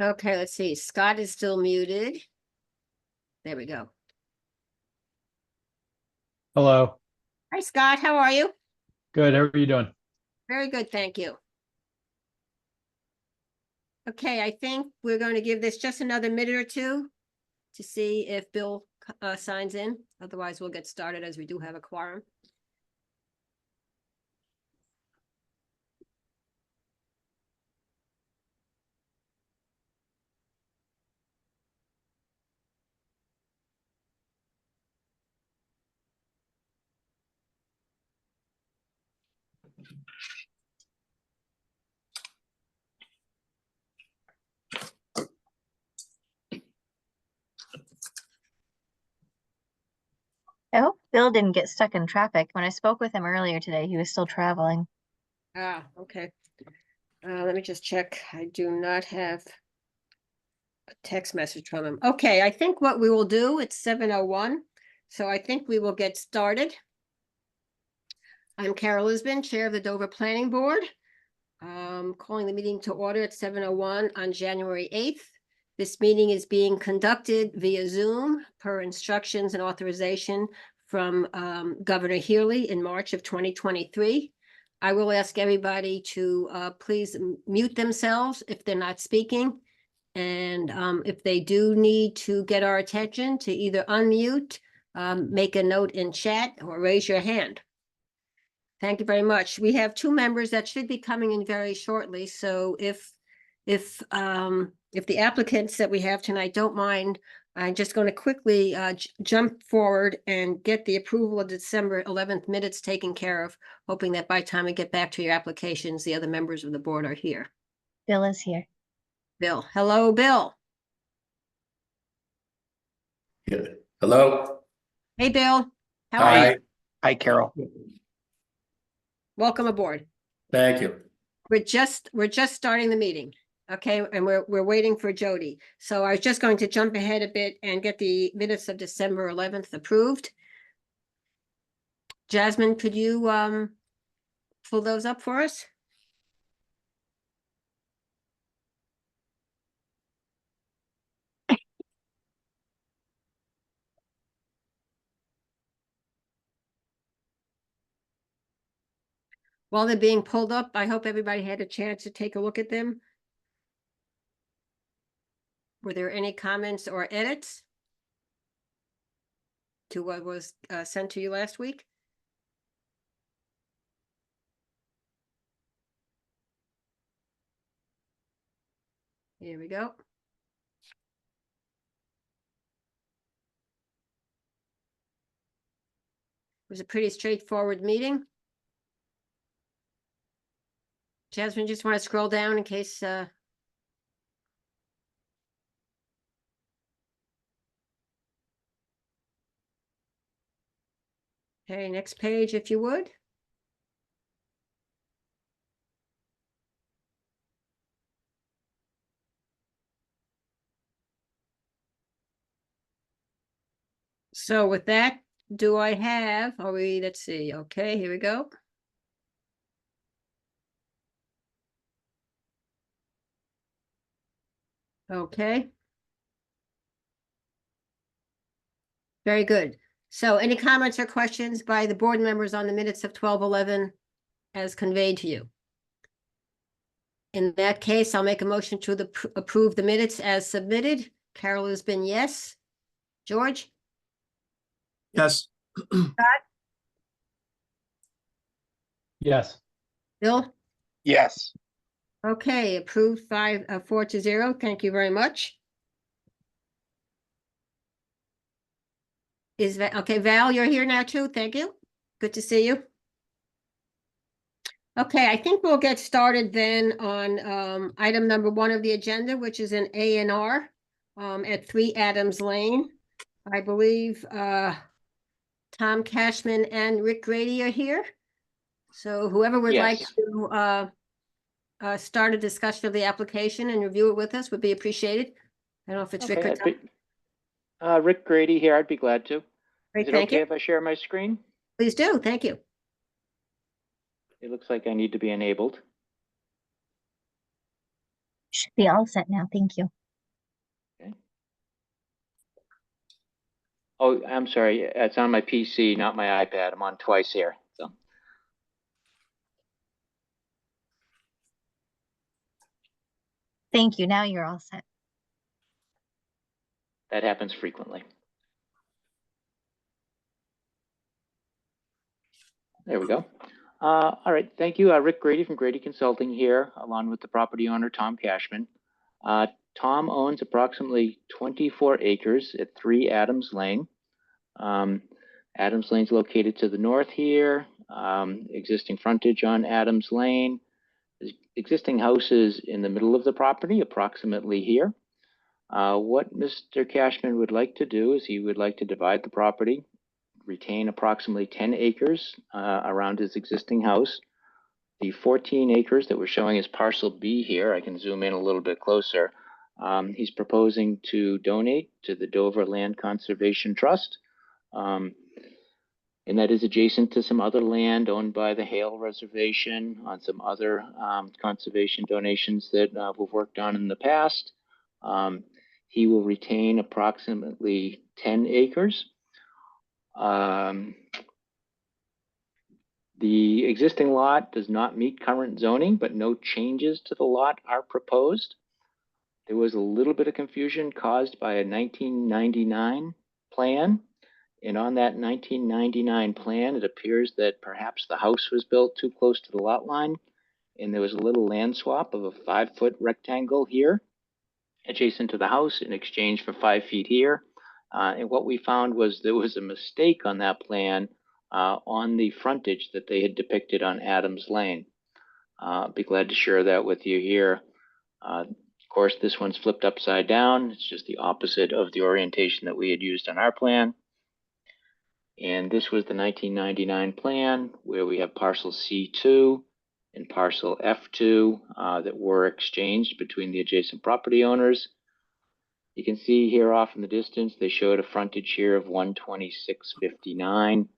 Okay, let's see. Scott is still muted. There we go. Hello. Hi, Scott. How are you? Good. How are you doing? Very good, thank you. Okay, I think we're going to give this just another minute or two to see if Bill signs in. Otherwise, we'll get started as we do have a quorum. I hope Bill didn't get stuck in traffic. When I spoke with him earlier today, he was still traveling. Ah, okay. Let me just check. I do not have a text message from him. Okay, I think what we will do, it's 7:01, so I think we will get started. I'm Carol Lisbon, Chair of the Dover Planning Board. Calling the meeting to order at 7:01 on January 8th. This meeting is being conducted via Zoom per instructions and authorization from Governor Healy in March of 2023. I will ask everybody to please mute themselves if they're not speaking. And if they do need to get our attention, to either unmute, make a note in chat, or raise your hand. Thank you very much. We have two members that should be coming in very shortly. So if the applicants that we have tonight don't mind, I'm just going to quickly jump forward and get the approval of December 11th minutes taken care of, hoping that by the time we get back to your applications, the other members of the board are here. Bill is here. Bill. Hello, Bill. Good. Hello. Hey, Bill. How are you? Hi. Hi, Carol. Welcome aboard. Thank you. We're just starting the meeting. Okay, and we're waiting for Jody. So I was just going to jump ahead a bit and get the minutes of December 11th approved. Jasmine, could you pull those up for us? While they're being pulled up, I hope everybody had a chance to take a look at them. Were there any comments or edits to what was sent to you last week? Here we go. It was a pretty straightforward meeting. Jasmine, just want to scroll down in case okay, next page, if you would. So with that, do I have, let's see, okay, here we go. Okay. Very good. So any comments or questions by the board members on the minutes of 12:11 as conveyed to you? In that case, I'll make a motion to approve the minutes as submitted. Carol has been yes. George? Yes. Yes. Bill? Yes. Okay, approved 4-0. Thank you very much. Okay, Val, you're here now too. Thank you. Good to see you. Okay, I think we'll get started then on item number 1 of the agenda, which is an A&R at 3 Adams Lane. I believe Tom Cashman and Rick Grady are here. So whoever would like Yes. to start a discussion of the application and review it with us would be appreciated. I don't know if it's Rick or Tom. Rick Grady here. I'd be glad to. Great, Is it thank okay you. if I share my screen? Please do. Thank you. It looks like I need to be enabled. Should be all set now. Thank you. Oh, I'm sorry. It's on my PC, not my iPad. I'm on twice here. So Thank you. Now you're all set. that happens frequently. There we go. All right. Thank you. Rick Grady from Grady Consulting here, along with the property owner, Tom Cashman. Tom owns approximately 24 acres at 3 Adams Lane. Adams Lane's located to the north here. Existing frontage on Adams Lane. Existing houses in the middle of the property, approximately here. What Mr. Cashman would like to do is he would like to divide the property, retain approximately 10 acres around his existing house. The 14 acres that we're showing as parcel B here, I can zoom in a little bit closer. He's proposing to donate to the Dover Land Conservation Trust. And that is adjacent to some other land owned by the Hale Reservation on some other conservation donations that we've worked on in the past. He will retain approximately 10 acres. The existing lot does not meet current zoning, but no changes to the lot are proposed. There was a little bit of confusion caused by a 1999 plan. And on that 1999 plan, it appears that perhaps the house was built too close to the lot line. And there was a little land swap of a 5-foot rectangle here adjacent to the house in exchange for 5 feet here. And what we found was there was a mistake on that plan on the frontage that they had depicted on Adams Lane. I'll be glad to share that with you here. Of course, this one's flipped upside down. It's just the opposite of the orientation that we had used on our plan. And this was the 1999 plan where we have parcel C2 and parcel F2 that were exchanged between the adjacent property owners. You can see here off in the distance, they showed a frontage here of 126.59.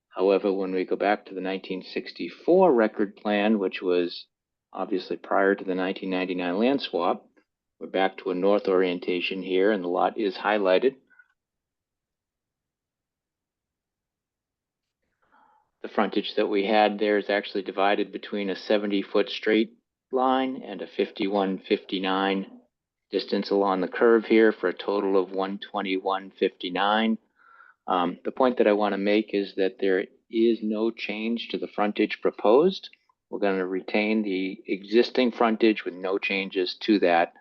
However, when we go back to the 1964 record plan, which was obviously prior to the 1999 land swap, we're back to a north orientation here, and the lot is highlighted. The frontage that we had there is actually divided between a 70-foot straight line and a 51.59 distance along the curve here for a total of 121.59. The point that I want to make is that there is no change to the frontage proposed. We're going to retain the existing frontage with no changes to that.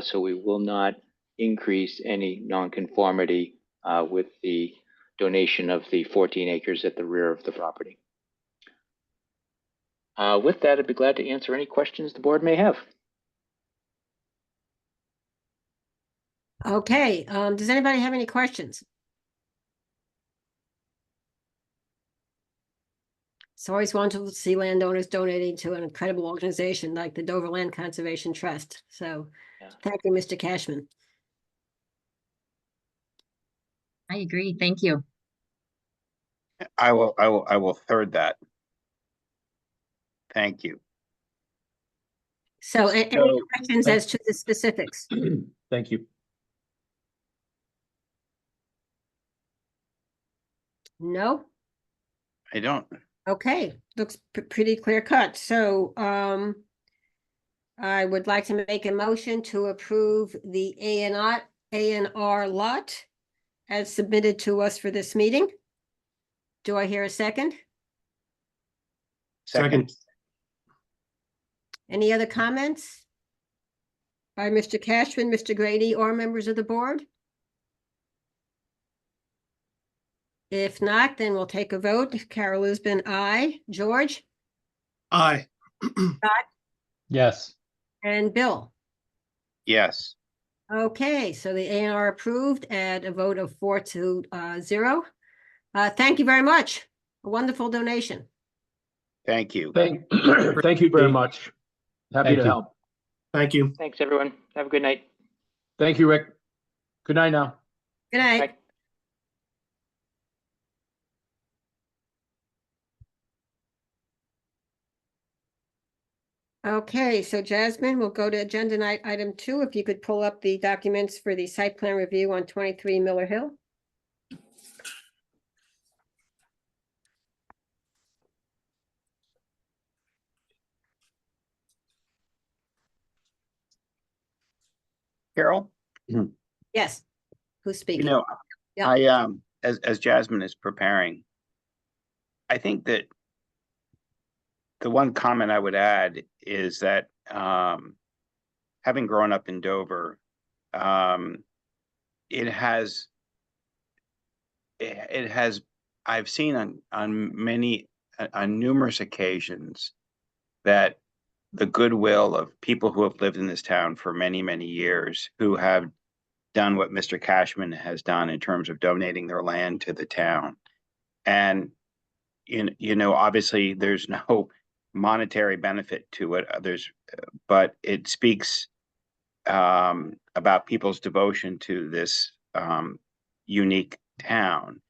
So we will not increase any nonconformity with the donation of the 14 acres at the rear of the property. With that, I'd be glad to answer any questions the board may have. Okay, does anybody have any questions? It's always wonderful to see landowners donating to an incredible organization like the Dover Land Conservation Trust. So Yeah. thank you, Mr. Cashman. I agree. Thank you. I will third that. Thank you. So any So- questions as to the specifics? Thank you. No? I don't. Okay, looks pretty clear cut. So, I would like to make a motion to approve the A&R lot as submitted to us for this meeting. Do I hear a second? Second. Any other comments? By Mr. Cashman, Mr. Grady, or members of the board? If not, then we'll take a vote. Carol Lisbon, aye. George Aye. Yes. and Bill. Yes. Okay, so the A&R approved at a vote of 4-0. Thank you very much. A wonderful donation. Thank you. Thank you very much. Happy Thank to you. help. Thank you. Thanks, everyone. Have a good night. Thank you, Rick. Good night now. Good night. Bye. Okay, so Jasmine, we'll go to agenda night item 2. If you could pull up the documents for the site plan review on 23 Miller Hill. Carol, Yes, who's you speaking? know, Yeah. as Jasmine is preparing, I think that the one comment I would add is that, having grown up in Dover, it has, I've seen on numerous occasions that the goodwill of people who have lived in this town for many, many years, who have done what Mr. Cashman has done in terms of donating their land to the town. And, obviously there's no monetary benefit to it, but it speaks about people's devotion to this unique town.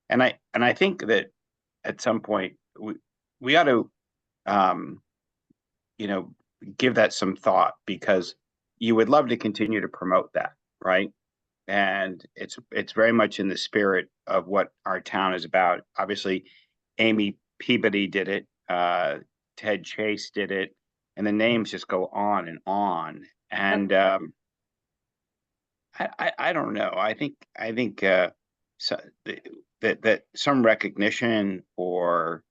And I think that at some point we ought to give that some thought, because you would love to continue to promote that, right? And it's very much in the spirit of what our town is about. Obviously, Amy Peabody did it, Ted Chase did it, and the names just go on and on. And I don't know. I think so, that some recognition or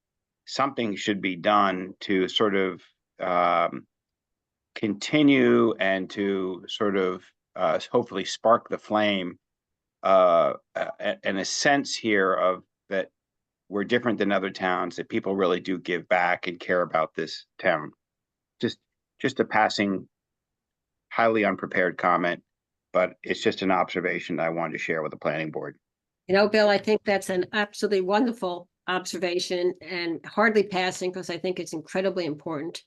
something should be done to sort of continue and to sort of hopefully spark the flame and a sense here of that we're different than other towns, that people really do give back and care about this town. Just a passing, highly unprepared comment, but it's just an observation I wanted to share with the planning board. Bill, I think that's an absolutely wonderful observation and hardly passing, because I think it's incredibly important.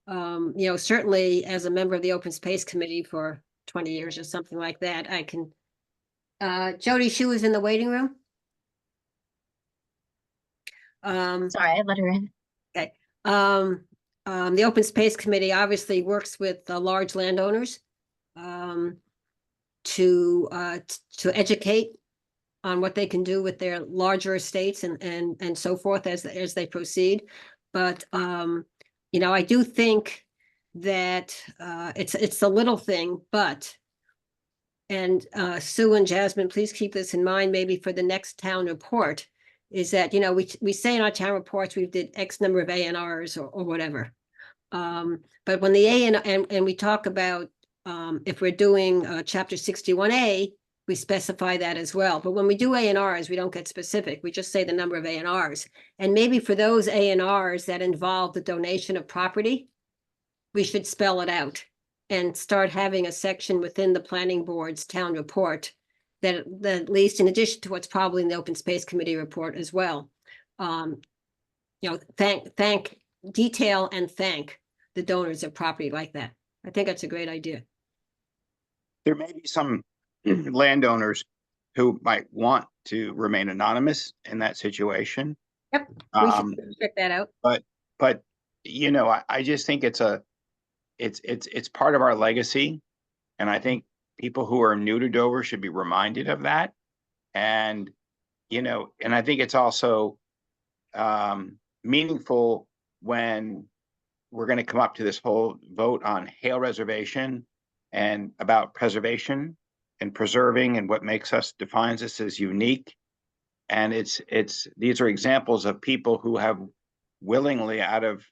Certainly as a member of the Open Space Committee for 20 years or something like that, I can. Jody Shu is in the waiting room. Sorry, I let her in. Okay. The Open Space Committee obviously works with large landowners to educate on what they can do with their larger estates and so forth as they proceed. But I do think that it's a little thing, but Sue and Jasmine, please keep this in mind, maybe for the next town report, is that, we say in our town reports, we did X number of A&Rs or whatever. But when the and we talk about, if we're doing chapter 61A, we specify that as well. But when we do A&Rs, we don't get specific. We just say the number of A&Rs. And maybe for those A&Rs that involve the donation of property, we should spell it out and start having a section within the planning board's town report that at least, in addition to what's probably in the Open Space Committee report as well, thank detail and thank the donors of property like that. I think that's a great idea. There may be some landowners who might want to remain anonymous in that situation. Yep, we should check that out. But I just think it's part of our legacy, and I think people who are new to Dover should be reminded of that. And I think it's also meaningful when we're going to come up to this whole vote on Hale Reservation and about preservation and preserving and what defines us as unique. And these are examples of people who have willingly, out of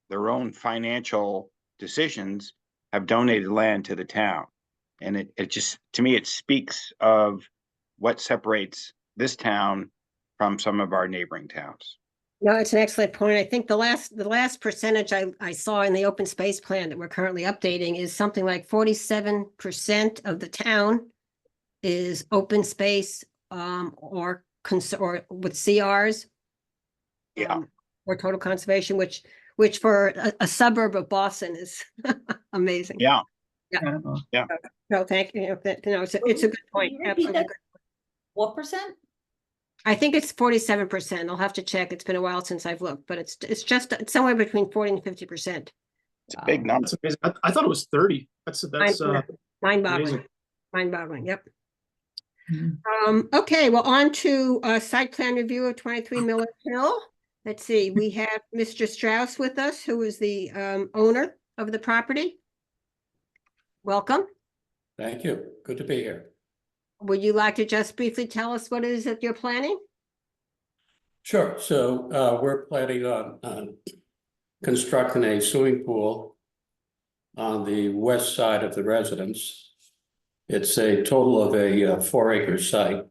their own financial decisions, have donated land to the town. And it just, to me, it speaks of what separates this town from some of our neighboring towns. No, it's an excellent point. I think the last percentage I saw in the open space plan that we're currently updating is something like 47% of the town is open space or with CRs. Yeah. Or total conservation, which for a suburb of Boston is amazing. Yeah. Incredible. Yeah. No, thank you. It's a good point. Absolutely. What percent? I think it's 47%. I'll have to check. It's been a while since I've looked, but it's somewhere between 40 and 50%. It's a big number. That's amazing. I thought it was 30. That's Mind-boggling, amazing. mind-boggling, yep. Mhm. Okay, well, on to site plan review of 23 Miller Hill. Let's see, we have Mr. Strauss with us, who is the owner of the property. Welcome. Thank you. Good to be here. Would you like to just briefly tell us what it is that you're planning? Sure. So we're planning on constructing a swimming pool on the west side of the residence. It's a total of a 4-acre site.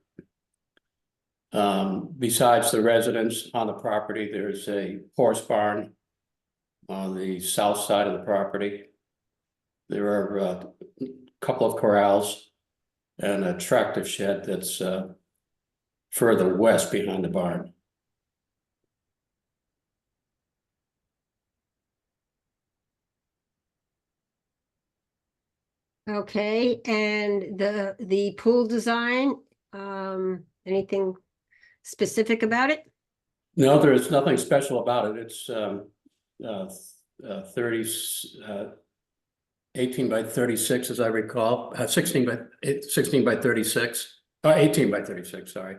Besides the residence on the property, there's a horse barn on the south side of the property. There are a couple of corrals and a tractor shed that's further west behind the barn. Okay, and the pool design, anything specific about it? No, there's nothing special about it. It's 18 by 36, as I recall, 16 by 36, 18 by 36, sorry.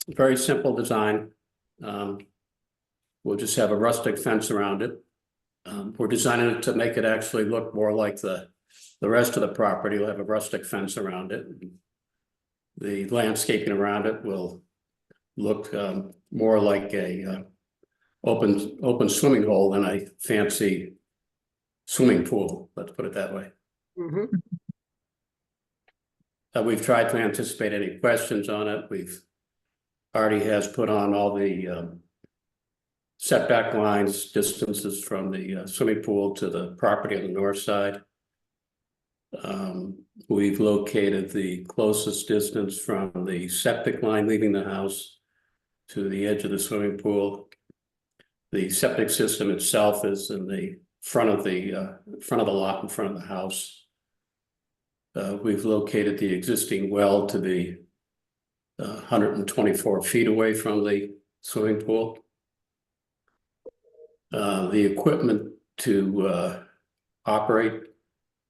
Very simple design. We'll just have a rustic fence around it. We're designing it to make it actually look more like the rest of the property. We'll have a rustic fence around it. The landscaping around it will look more like a open swimming hole than a fancy swimming pool, let's put it that way. Mhm. We've tried to anticipate any questions on it. Artie has put on all the setback lines, distances from the swimming pool to the property on the north side. We've located the closest distance from the septic line leaving the house to the edge of the swimming pool. The septic system itself is in the front of the lot in front of the house. We've located the existing well to be 124 feet away from the swimming pool. The equipment to operate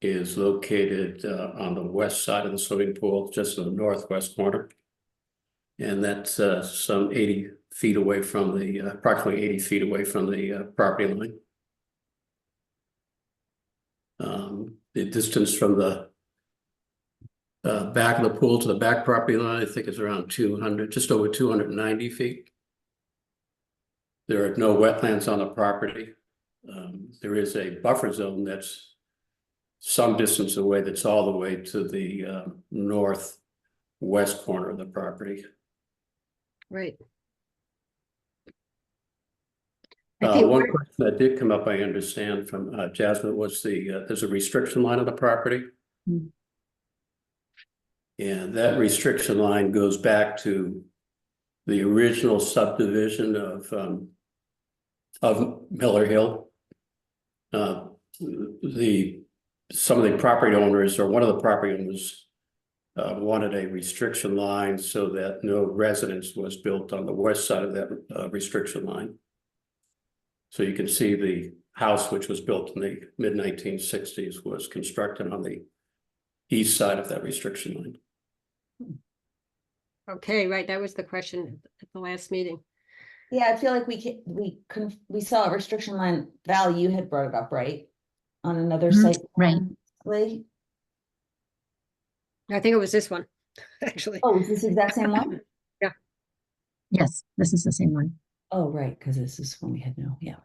is located on the west side of the swimming pool, just in the northwest corner. And that's some 80 feet away from the, approximately 80 feet away from the property line. The distance from the back of the pool to the back property line, I think is around 200, just over 290 feet. There are no wetlands on the property. There is a buffer zone that's some distance away, that's all the way to the northwest corner of the property. Right. I think One we're- question that did come up, I understand from Jasmine, was there's a restriction line on the property. Hmm. And that restriction line goes back to the original subdivision of Miller Hill. Some of the property owners, or one of the property owners, wanted a restriction line so that no residence was built on the west side of that restriction line. So you can see the house, which was built in the mid-1960s, was constructed on the east side of that restriction line. Okay, right, that was the question at the last meeting. Yeah, I feel like we saw a restriction line. Val, you had brought it up, right? On another Mhm, site. right. Lee? I think it was this one, actually. Oh, is this the exact same one? Yes, this is the same one. Oh, right, because this is when we had yeah.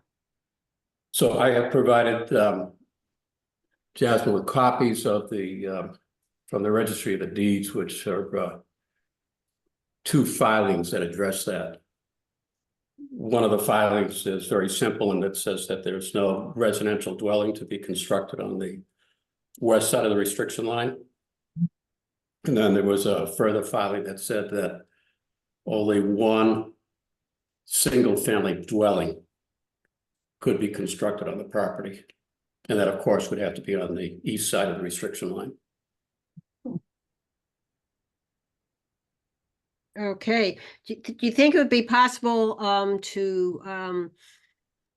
So I have provided Jasmine with copies of the from the Registry of the Deeds, which are two filings that address that. One of the filings is very simple, and it says that there's no residential dwelling to be constructed on the west side of the restriction line. And then there was a further filing that said that only one single-family dwelling could be constructed on the property. And that, of course, would have to be on the east side of the restriction line. Okay. Do you think it would be possible to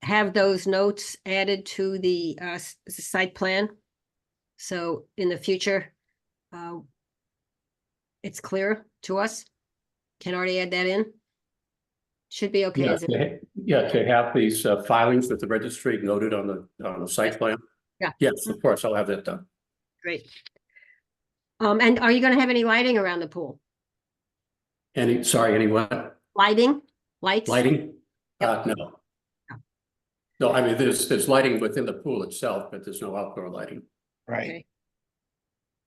have those notes added to the site plan. So in the future, it's clear to us. Can already add that in. Should be okay. Yeah, Is it? to have these filings with the registry noted on the site plan. Yeah. Yes, of course, I'll have that done. Great. And are you gonna have any lighting around the pool? Any what? Lighting? Lights? Lighting? Yep. No. No, I mean, there's lighting within the pool itself, but there's no outdoor lighting. Right. Okay.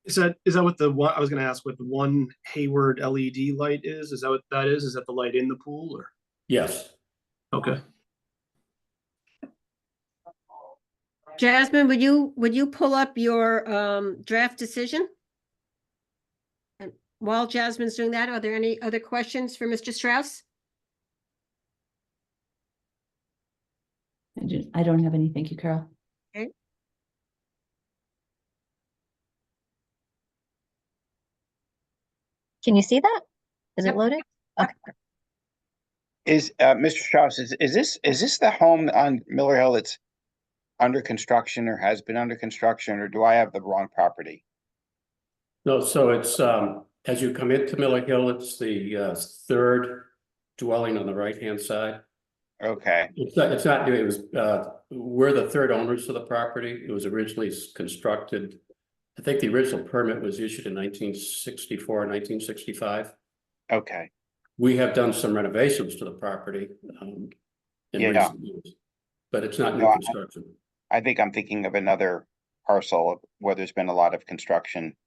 Is that what the one, I was gonna ask what the one Hayward LED light is? Is that what that is? Is that the light in the pool or? Yes. Okay. Jasmine, would you pull up your draft decision? And while Jasmine's doing that, are there any other questions for Mr. Strauss? I don't have any. Thank you, Carol. Can you see that? Is Yep. it loaded? Okay. Is, Mr. Strauss, is this the home on Miller Hill that's under construction or has been under construction, or do I have the wrong property? No, so it's, as you come into Miller Hill, it's the third dwelling on the right-hand side. Okay, It's not new, it was, we're the third owners of the property. It was originally constructed. I think the original permit was issued in 1964, 1965. okay. We have done some renovations to the property, in Yeah. recent years, but it's not new No, construction. I think I'm thinking of another parcel where there's been a lot of construction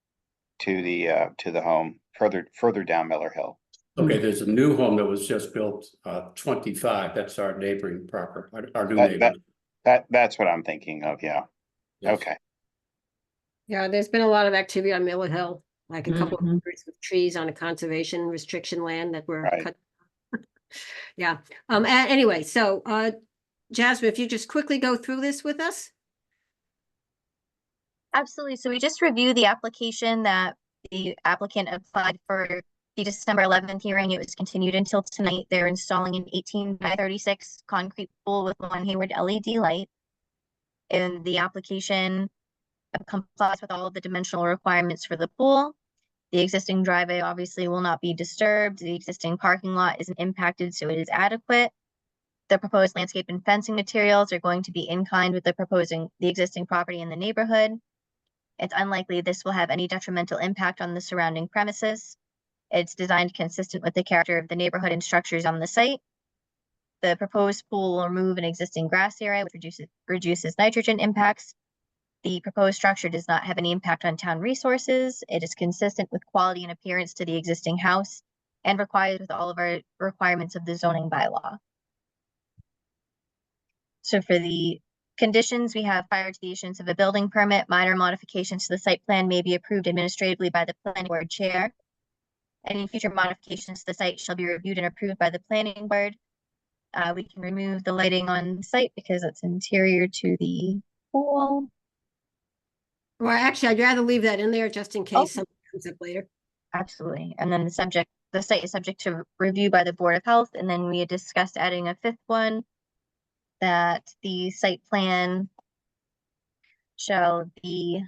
to the home further down Miller Hill. Okay, there's a new home that was just built, 25. That's our neighboring our new That- neighbor. That's what I'm thinking of, yeah. Yes. Okay, Yeah, there's been a lot of activity on Miller Hill, like a couple of Mhm. acres with trees on a conservation restriction land that were Right. cut. Yeah, anyway, so Jasmine, if you just quickly go through this with us. Absolutely. So we just reviewed the application that the applicant applied for the December 11th hearing. It was continued until tonight. They're installing an 18 by 36 concrete pool with one Hayward LED light. And the application complies with all of the dimensional requirements for the pool. The existing driveway obviously will not be disturbed. The existing parking lot isn't impacted, so it is adequate. The proposed landscape and fencing materials are going to be in kind with the existing property in the neighborhood. It's unlikely this will have any detrimental impact on the surrounding premises. It's designed consistent with the character of the neighborhood and structures on the site. The proposed pool will remove an existing grass area, which reduces nitrogen impacts. The proposed structure does not have any impact on town resources. It is consistent with quality and appearance to the existing house and complies with all of our requirements of the zoning bylaw. So for the conditions, we have prior to the issuance of a building permit, minor modifications to the site plan may be approved administratively by the planning board chair. Any future modifications to the site shall be reviewed and approved by the planning board. We can remove the lighting on site because it's interior to the pool. Well, actually, I'd rather leave that in there just in Oh. case something comes up later. Absolutely. And then the site is subject to review by the Board of Health. And then we had discussed adding a fifth one, that the site plan shall be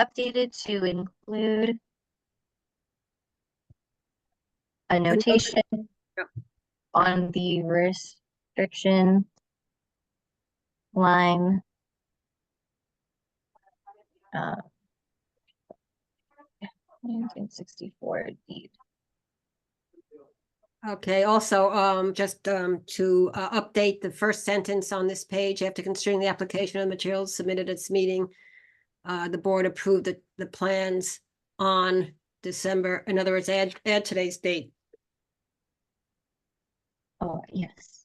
updated to include a notation Yep. on the restriction line. 1964 deed. Okay, also, just to update the first sentence on this page, after considering the application of materials submitted at this meeting, the board approved the plans on December, in other words, add today's date. Oh, yes.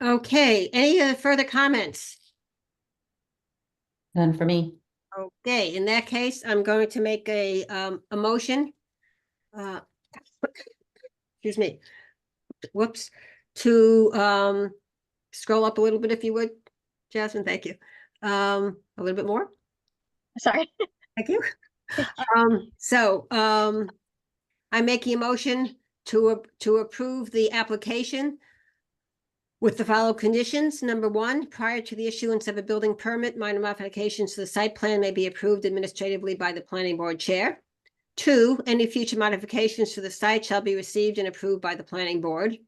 Okay, any further comments? None for me. Okay, in that case, I'm going to make a motion. Excuse me. Whoops, to scroll up a little bit if you would, Jasmine, thank you. A little bit more. Sorry. Thank you. I'm making a motion to approve the application with the following conditions. Number one, prior to the issuance of a building permit, minor modifications to the site plan may be approved administratively by the planning board chair. Two, any future modifications to the site shall be received and approved by the planning board.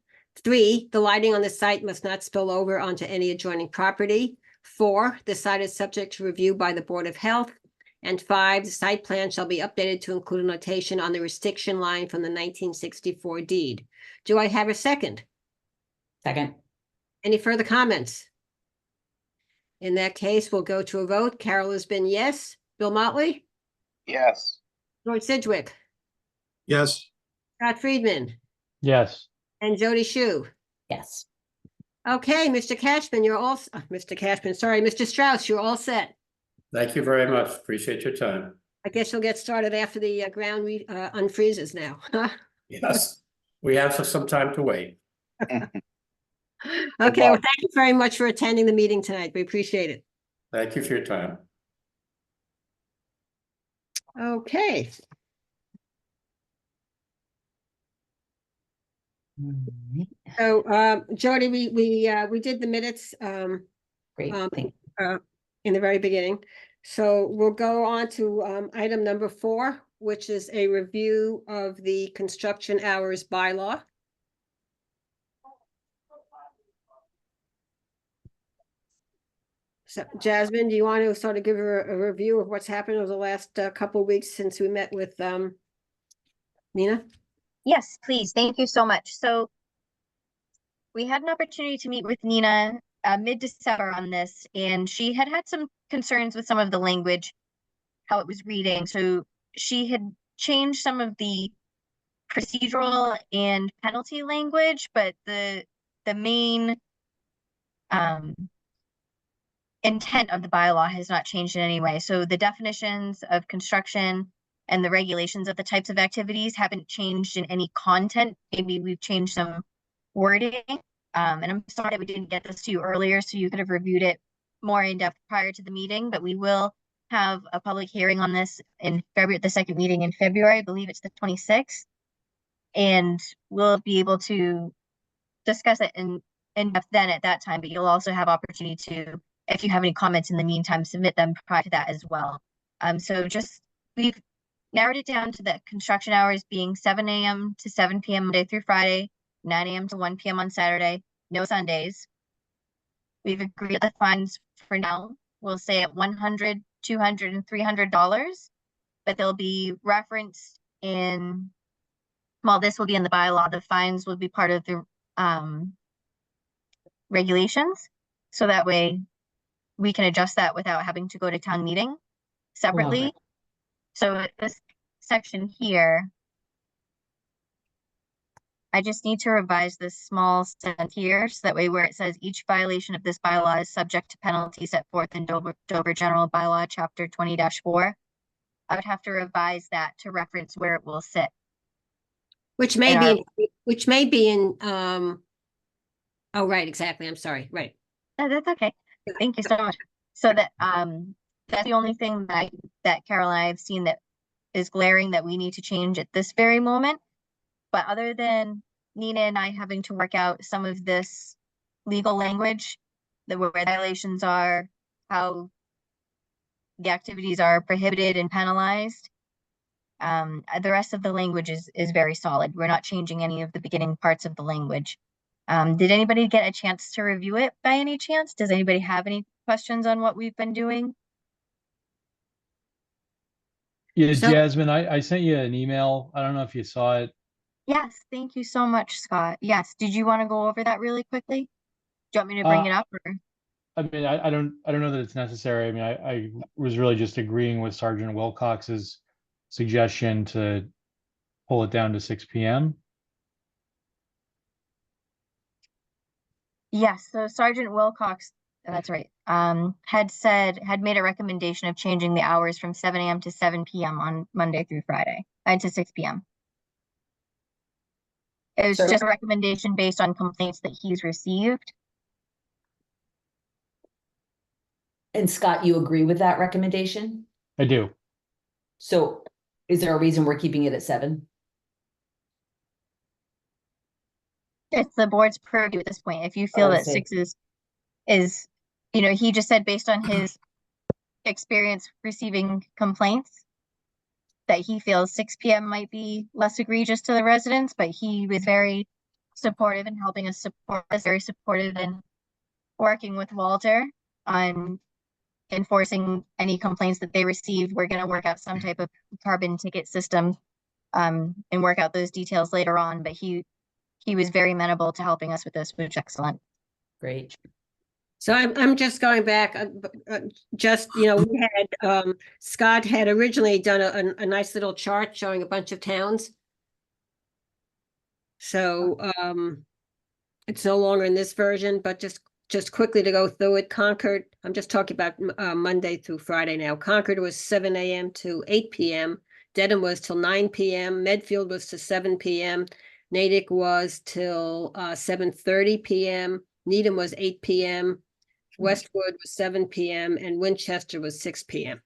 Three, the lighting on the site must not spill over onto any adjoining property. Four, the site is subject to review by the Board of Health. And five, the site plan shall be updated to include a notation on the restriction line from the 1964 deed. Do I have a second? Second. Any further comments? In that case, we'll go to a vote. Carol has been yes. Bill Motley? Yes. George Sidgwick? Yes. Scott Friedman? Yes. And Jody Shu? Yes. Okay, Mr. Cashman, you're all, Mr. Cashman, sorry, Mr. Strauss, you're all set. Thank you very much. Appreciate your time. I guess you'll get started after the ground unfreezes now. Yes, we have some time to wait. Okay, well, thank you very much for attending the meeting tonight. We appreciate it. Thank you for your time. Okay. So, Jody, we did the minutes Great. Thank in the very beginning. So we'll go on to item number 4, which is a review of the construction hours bylaw. So Jasmine, do you want to sort of give a review of what's happened over the last couple of weeks since we met with Nina? Yes, please. Thank you so much. So we had an opportunity to meet with Nina mid-December on this, and she had some concerns with some of the language, how it was reading. So she had changed some of the procedural and penalty language, but the main intent of the bylaw has not changed in any way. So the definitions of construction and the regulations of the types of activities haven't changed in any content. Maybe we've changed some wording. And I'm sorry that we didn't get this to you earlier, so you could have reviewed it more in depth prior to the meeting, but we will have a public hearing on this in February, the second meeting in February. I believe it's the 26th. And we'll be able to discuss it in depth then at that time, but you'll also have opportunity to, if you have any comments in the meantime, submit them prior to that as well. So we've narrowed it down to the construction hours being 7 a.m. to 7 p.m. Monday through Friday, 9 a.m. to 1 p.m. on Saturday, no Sundays. We've agreed that the fines for now will stay at $100, $200, and $300, but they'll be referenced in, well, this will be in the bylaw. The fines will be part of the regulations. So that way we can adjust that without having to go to town meeting separately. Love it. So this section here, I just need to revise this small sentence here, so that way where it says each violation of this bylaw is subject to penalty set forth in Dover General Bylaw, Chapter 20-4. I would have to revise that to reference where it will sit. Which may be in, oh, right, exactly. I'm sorry. Right. That's okay. Thank you so much. So that, that's the only thing that Carol and I have seen that is glaring that we need to change at this very moment. But other than Nina and I having to work out some of this legal language, where the violations are, how the activities are prohibited and penalized, the rest of the language is very solid. We're not changing any of the beginning parts of the language. Did anybody get a chance to review it by any chance? Does anybody have any questions on what we've been doing? Yeah, So- Jasmine, I sent you an email. I don't know if you saw it. Yes, thank you so much, Scott. Yes, did you want to go over that really quickly? Do you want me to bring it up? Or? I mean, I don't know that it's necessary. I mean, I was really just agreeing with Sergeant Wilcox's suggestion to pull it down to 6 p.m. Yes, so Sergeant Wilcox, that's right, had made a recommendation of changing the hours from 7 a.m. to 7 p.m. on Monday through Friday, and to 6 p.m. It was just a recommendation based on complaints that he's received. And Scott, you agree with that recommendation? I do. So is there a reason we're keeping it at 7? It's the board's purview at this point. If you feel I that see. 6 is, he just said based on his experience receiving complaints that he feels 6 p.m. might be less egregious to the residents, but he was very supportive in helping us support this, very supportive in working with Walter on enforcing any complaints that they received. We're going to work out some type of carbon ticket system and work out those details later on, but he was very amenable to helping us with this, which is excellent. Great. So I'm just going back, we had, Scott had originally done a nice little chart showing a bunch of towns. So, it's no longer in this version, but just quickly to go through it, Concord, I'm just talking about, Monday through Friday now. Concord was 7 a.m. to 8 p.m. Dedham was till 9 p.m. Medfield was to 7 p.m. Natick was till 7:30 p.m. Needham was 8 p.m. Westwood was 7 p.m. and Winchester was 6 p.m.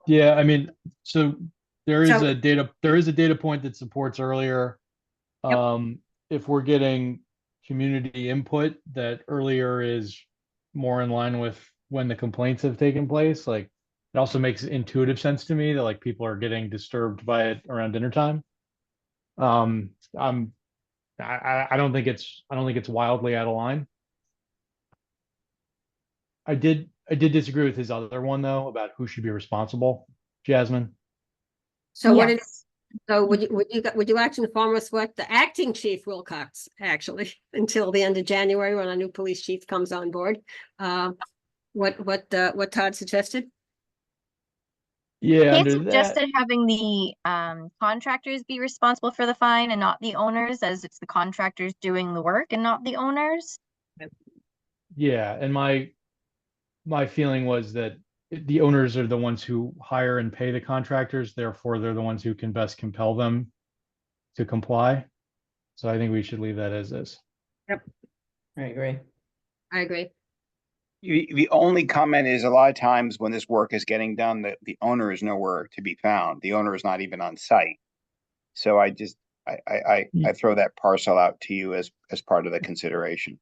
Yeah, I mean, so there is So- a data point that supports earlier. Yep. If we're getting community input, that earlier is more in line with when the complaints have taken place. Like, it also makes intuitive sense to me that like people are getting disturbed by it around dinner time. I don't think it's wildly out of line. I did disagree with his other one though about who should be responsible, Jasmine. So what Yes. is, so would you actually inform us what the acting chief Wilcox actually, until the end of January when our new police chief comes on board? What Todd suggested? Yeah, He under that, suggested having the contractors be responsible for the fine and not the owners, as it's the contractors doing the work and not the owners. yeah, and my feeling was that the owners are the ones who hire and pay the contractors, therefore they're the ones who can best compel them to comply. So I think we should leave that as is. I agree. I agree. The only comment is a lot of times when this work is getting done, the owner is nowhere to be found. The owner is not even on site. So I throw that parcel out to you as part of the consideration.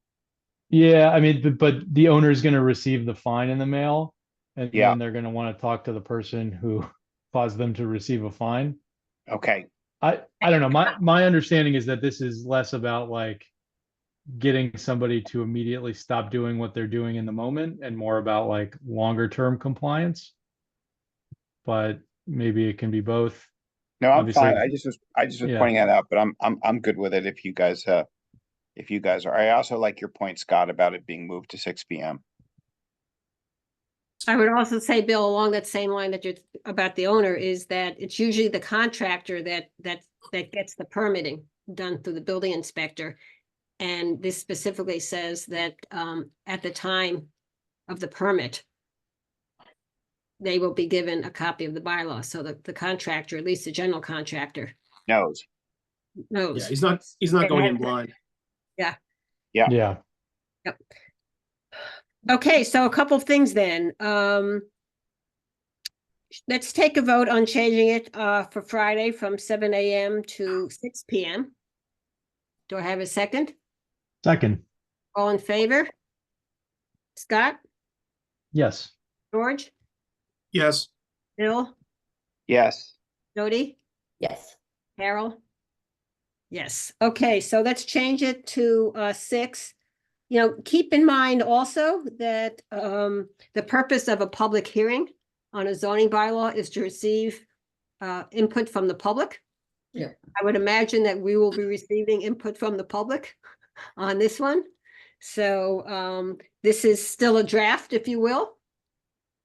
Yeah, I mean, but the owner is going to receive the fine in the mail, and Yeah. then they're going to want to talk to the person who caused them to receive a fine. Okay, I don't know. My understanding is that this is less about like getting somebody to immediately stop doing what they're doing in the moment and more about like longer term compliance. But maybe it can be both. no, I'm Obviously, fine. I just was yeah. pointing that out, but I'm good with it if you guys are. I also like your point, Scott, about it being moved to 6 p.m. I would also say, Bill, along that same line that you're about the owner, is that it's usually the contractor that gets the permitting done through the building inspector. And this specifically says that at the time of the permit, they will be given a copy of the bylaw, so that the contractor, at least the general contractor, Knows. knows. Yeah, he's not going in blind. Yeah. Yep. Okay, so a couple of things then. Let's take a vote on changing it for Friday from 7 a.m. to 6 p.m. Do I have a second? Second. All in favor? Scott, Yes. George, Yes. Bill, Yes. Jody, Yes. Carol? Yes. Okay, so let's change it to 6. Keep in mind also that the purpose of a public hearing on a zoning bylaw is to receive input from the public. Yeah. I would imagine that we will be receiving input from the public on this one. So this is still a draft, if you will.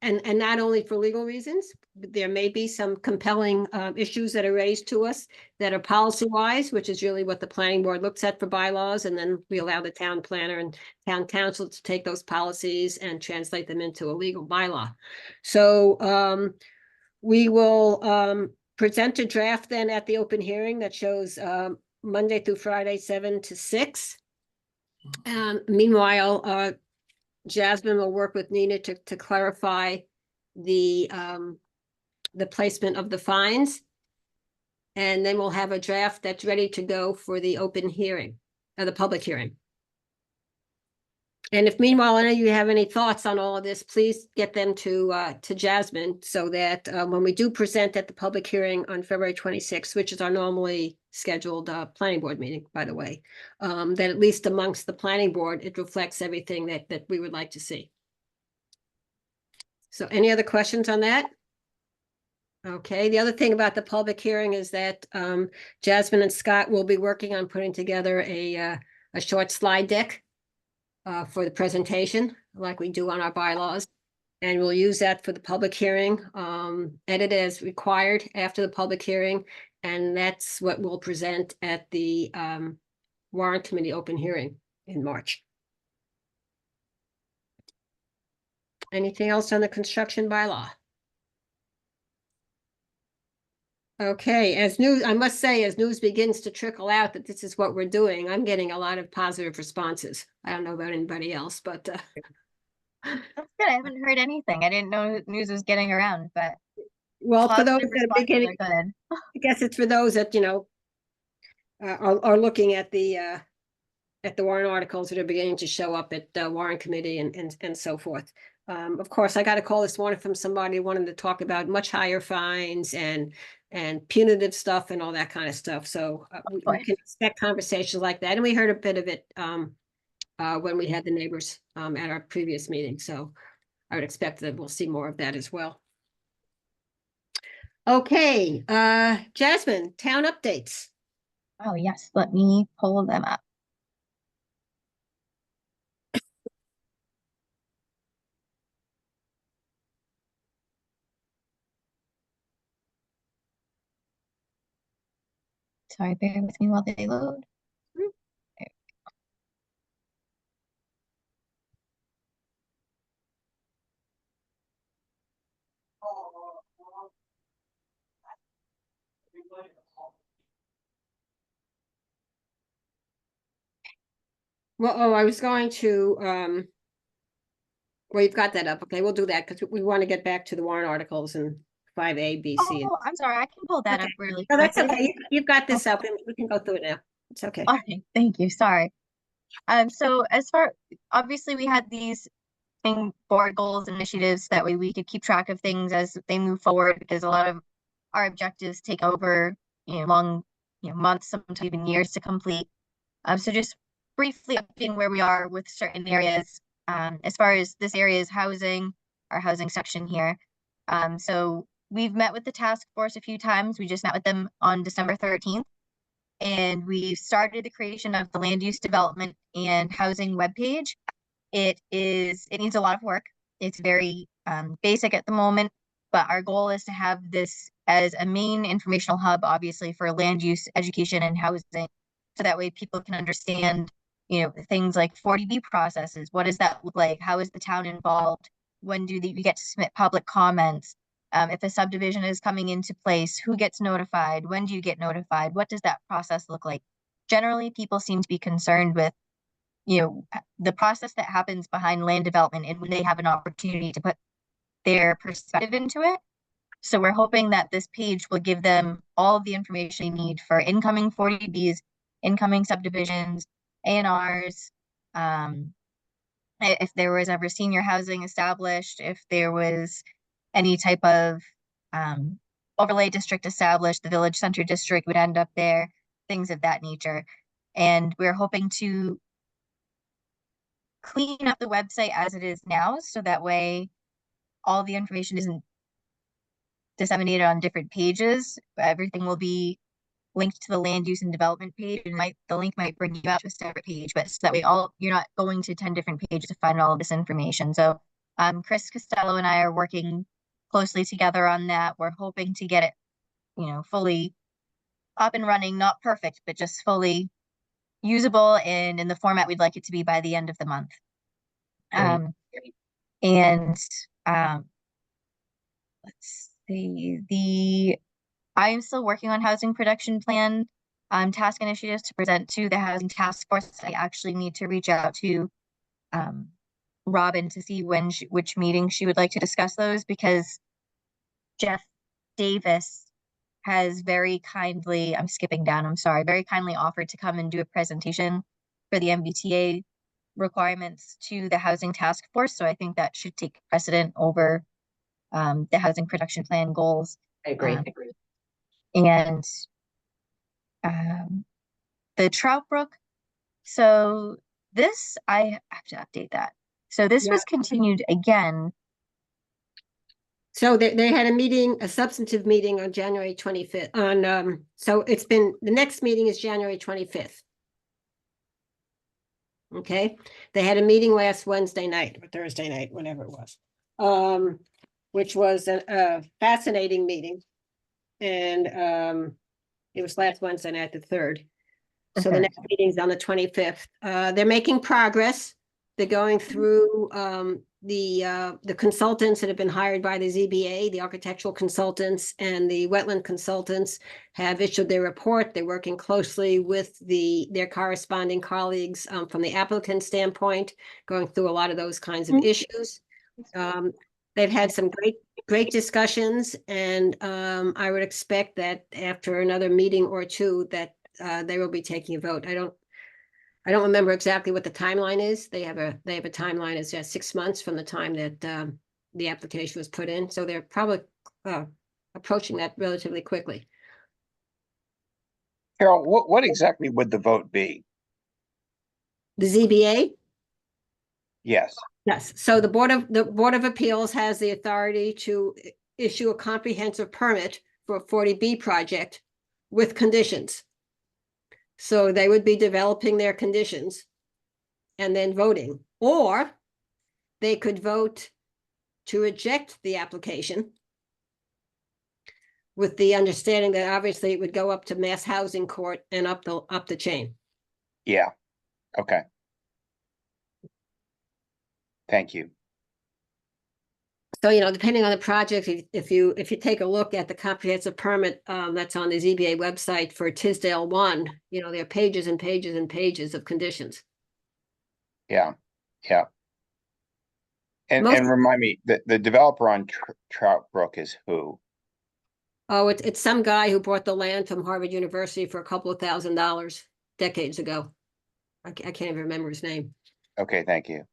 And not only for legal reasons, but there may be some compelling issues that are raised to us that are policy-wise, which is really what the planning board looks at for bylaws, and then we allow the town planner and town council to take those policies and translate them into a legal bylaw. So we will present a draft then at the open hearing that shows Monday through Friday, 7 to 6. Meanwhile, Jasmine will work with Nina to clarify the placement of the fines. And then we'll have a draft that's ready to go for the open hearing, the public hearing. And if meanwhile, any of you have any thoughts on all of this, please get them to Jasmine so that when we do present at the public hearing on February 26th, which is our normally scheduled planning board meeting, by the way, that at least amongst the planning board, it reflects everything that we would like to see. So any other questions on that? Okay, the other thing about the public hearing is that Jasmine and Scott will be working on putting together a short slide deck for the presentation, like we do on our bylaws. And we'll use that for the public hearing, edit as required after the public hearing. And that's what we'll present at the warrant committee open hearing in March. Anything else on the construction bylaw? Okay, as news, I must say, as news begins to trickle out that this is what we're doing, I'm getting a lot of positive responses. I don't know about anybody else, but That's good. I haven't heard anything. I didn't know news was getting around, but well, for those positive that are responses beginning, are good. I guess it's for those that, you know, are looking at the warrant articles that are beginning to show up at the warrant committee and so forth. Of course, I got a call this morning from somebody who wanted to talk about much higher fines and punitive stuff and all that kind of stuff. So we can expect conversations like that. And we heard a bit of it when we had the neighbors at our previous meeting. So I would expect that we'll see more of that as well. Okay, Jasmine, town updates. Oh, yes. Let me pull them up. Sorry, bear with me while they load. Well, oh, I was going to, well, you've got that up. Okay, we'll do that because we want to get back to the warrant articles and 5A, B, C. Oh, I'm sorry. I can pull that Okay. up really No, that's quickly. okay. You've got this up and we can go through it now. It's okay. Okay, thank you. Sorry. So as far, obviously we had these board goals, initiatives, that way we could keep track of things as they move forward, because a lot of our objectives take over, long, months, sometimes even years to complete. So just briefly updating where we are with certain areas. As far as this area is housing, our housing section here. So we've met with the task force a few times. We just met with them on December 13th. And we've started the creation of the land use development and housing webpage. It needs a lot of work. It's very basic at the moment, but our goal is to have this as a main informational hub, obviously, for land use, education, and housing. So that way people can understand, things like 40B processes. What does that look like? How is the town involved? When do we get to submit public comments? If a subdivision is coming into place, who gets notified? When do you get notified? What does that process look like? Generally, people seem to be concerned with, the process that happens behind land development and when they have an opportunity to put their perspective into it. So we're hoping that this page will give them all of the information they need for incoming 40Bs, incoming subdivisions, A&Rs, if there was ever senior housing established, if there was any type of overlay district established, the village center district would end up there, things of that nature. And we're hoping to clean up the website as it is now, so that way all the information isn't disseminated on different pages. Everything will be linked to the land use and development page, and the link might bring you out to a separate page, but so that way you're not going to 10 different pages to find all of this information. So Chris Costello and I are working closely together on that. We're hoping to get it, fully up and running, not perfect, but just fully usable and in the format we'd like it to be by the end of the month. Let's see, I am still working on housing production plan task initiatives to present to the housing task force. I actually need to reach out to Robin to see which meeting she would like to discuss those, because Jeff Davis has very kindly, I'm skipping down, I'm sorry, very kindly offered to come and do a presentation for the MBTA requirements to the Housing Task Force. So I think that should take precedent over the Housing Production Plan goals. I agree. And the Trout Brook. So this, I have to update that. So this Yeah. was continued again. So they had a meeting, a substantive meeting on January 25th so it's been, the next meeting is January 25th. Okay, they had a meeting last Wednesday night or Thursday night, whatever it was. Which was a fascinating meeting. And it was last Wednesday night, the 3rd. So the Okay. next meeting's on the 25th. They're making progress. They're going through the consultants that have been hired by the ZBA, the architectural consultants and the wetland consultants have issued their report. They're working closely with their corresponding colleagues from the applicant standpoint, going through a lot of those kinds of issues. They've had some great discussions, and I would expect that after another meeting or two that they will be taking a vote. I don't remember exactly what the timeline is. They have a timeline is 6 months from the time that the application was put in. So they're probably approaching that relatively quickly. Carol, what exactly would the vote be? The ZBA? Yes. Yes. So the Board of Appeals has the authority to issue a comprehensive permit for a 40B project with conditions. So they would be developing their conditions and then voting, or they could vote to reject the application with the understanding that obviously it would go up to Mass Housing Court and up the chain. Yeah. Okay. Thank you. So, depending on the project, if you take a look at the comprehensive permit that's on the ZBA website for Tisdale 1, there are pages and pages and pages of conditions. Yeah. Yeah. And Most- and remind me, the developer on Trout Brook is who? Oh, it's some guy who bought the land from Harvard University for a couple of $1,000 decades ago. I can't even remember his name. Okay, thank you.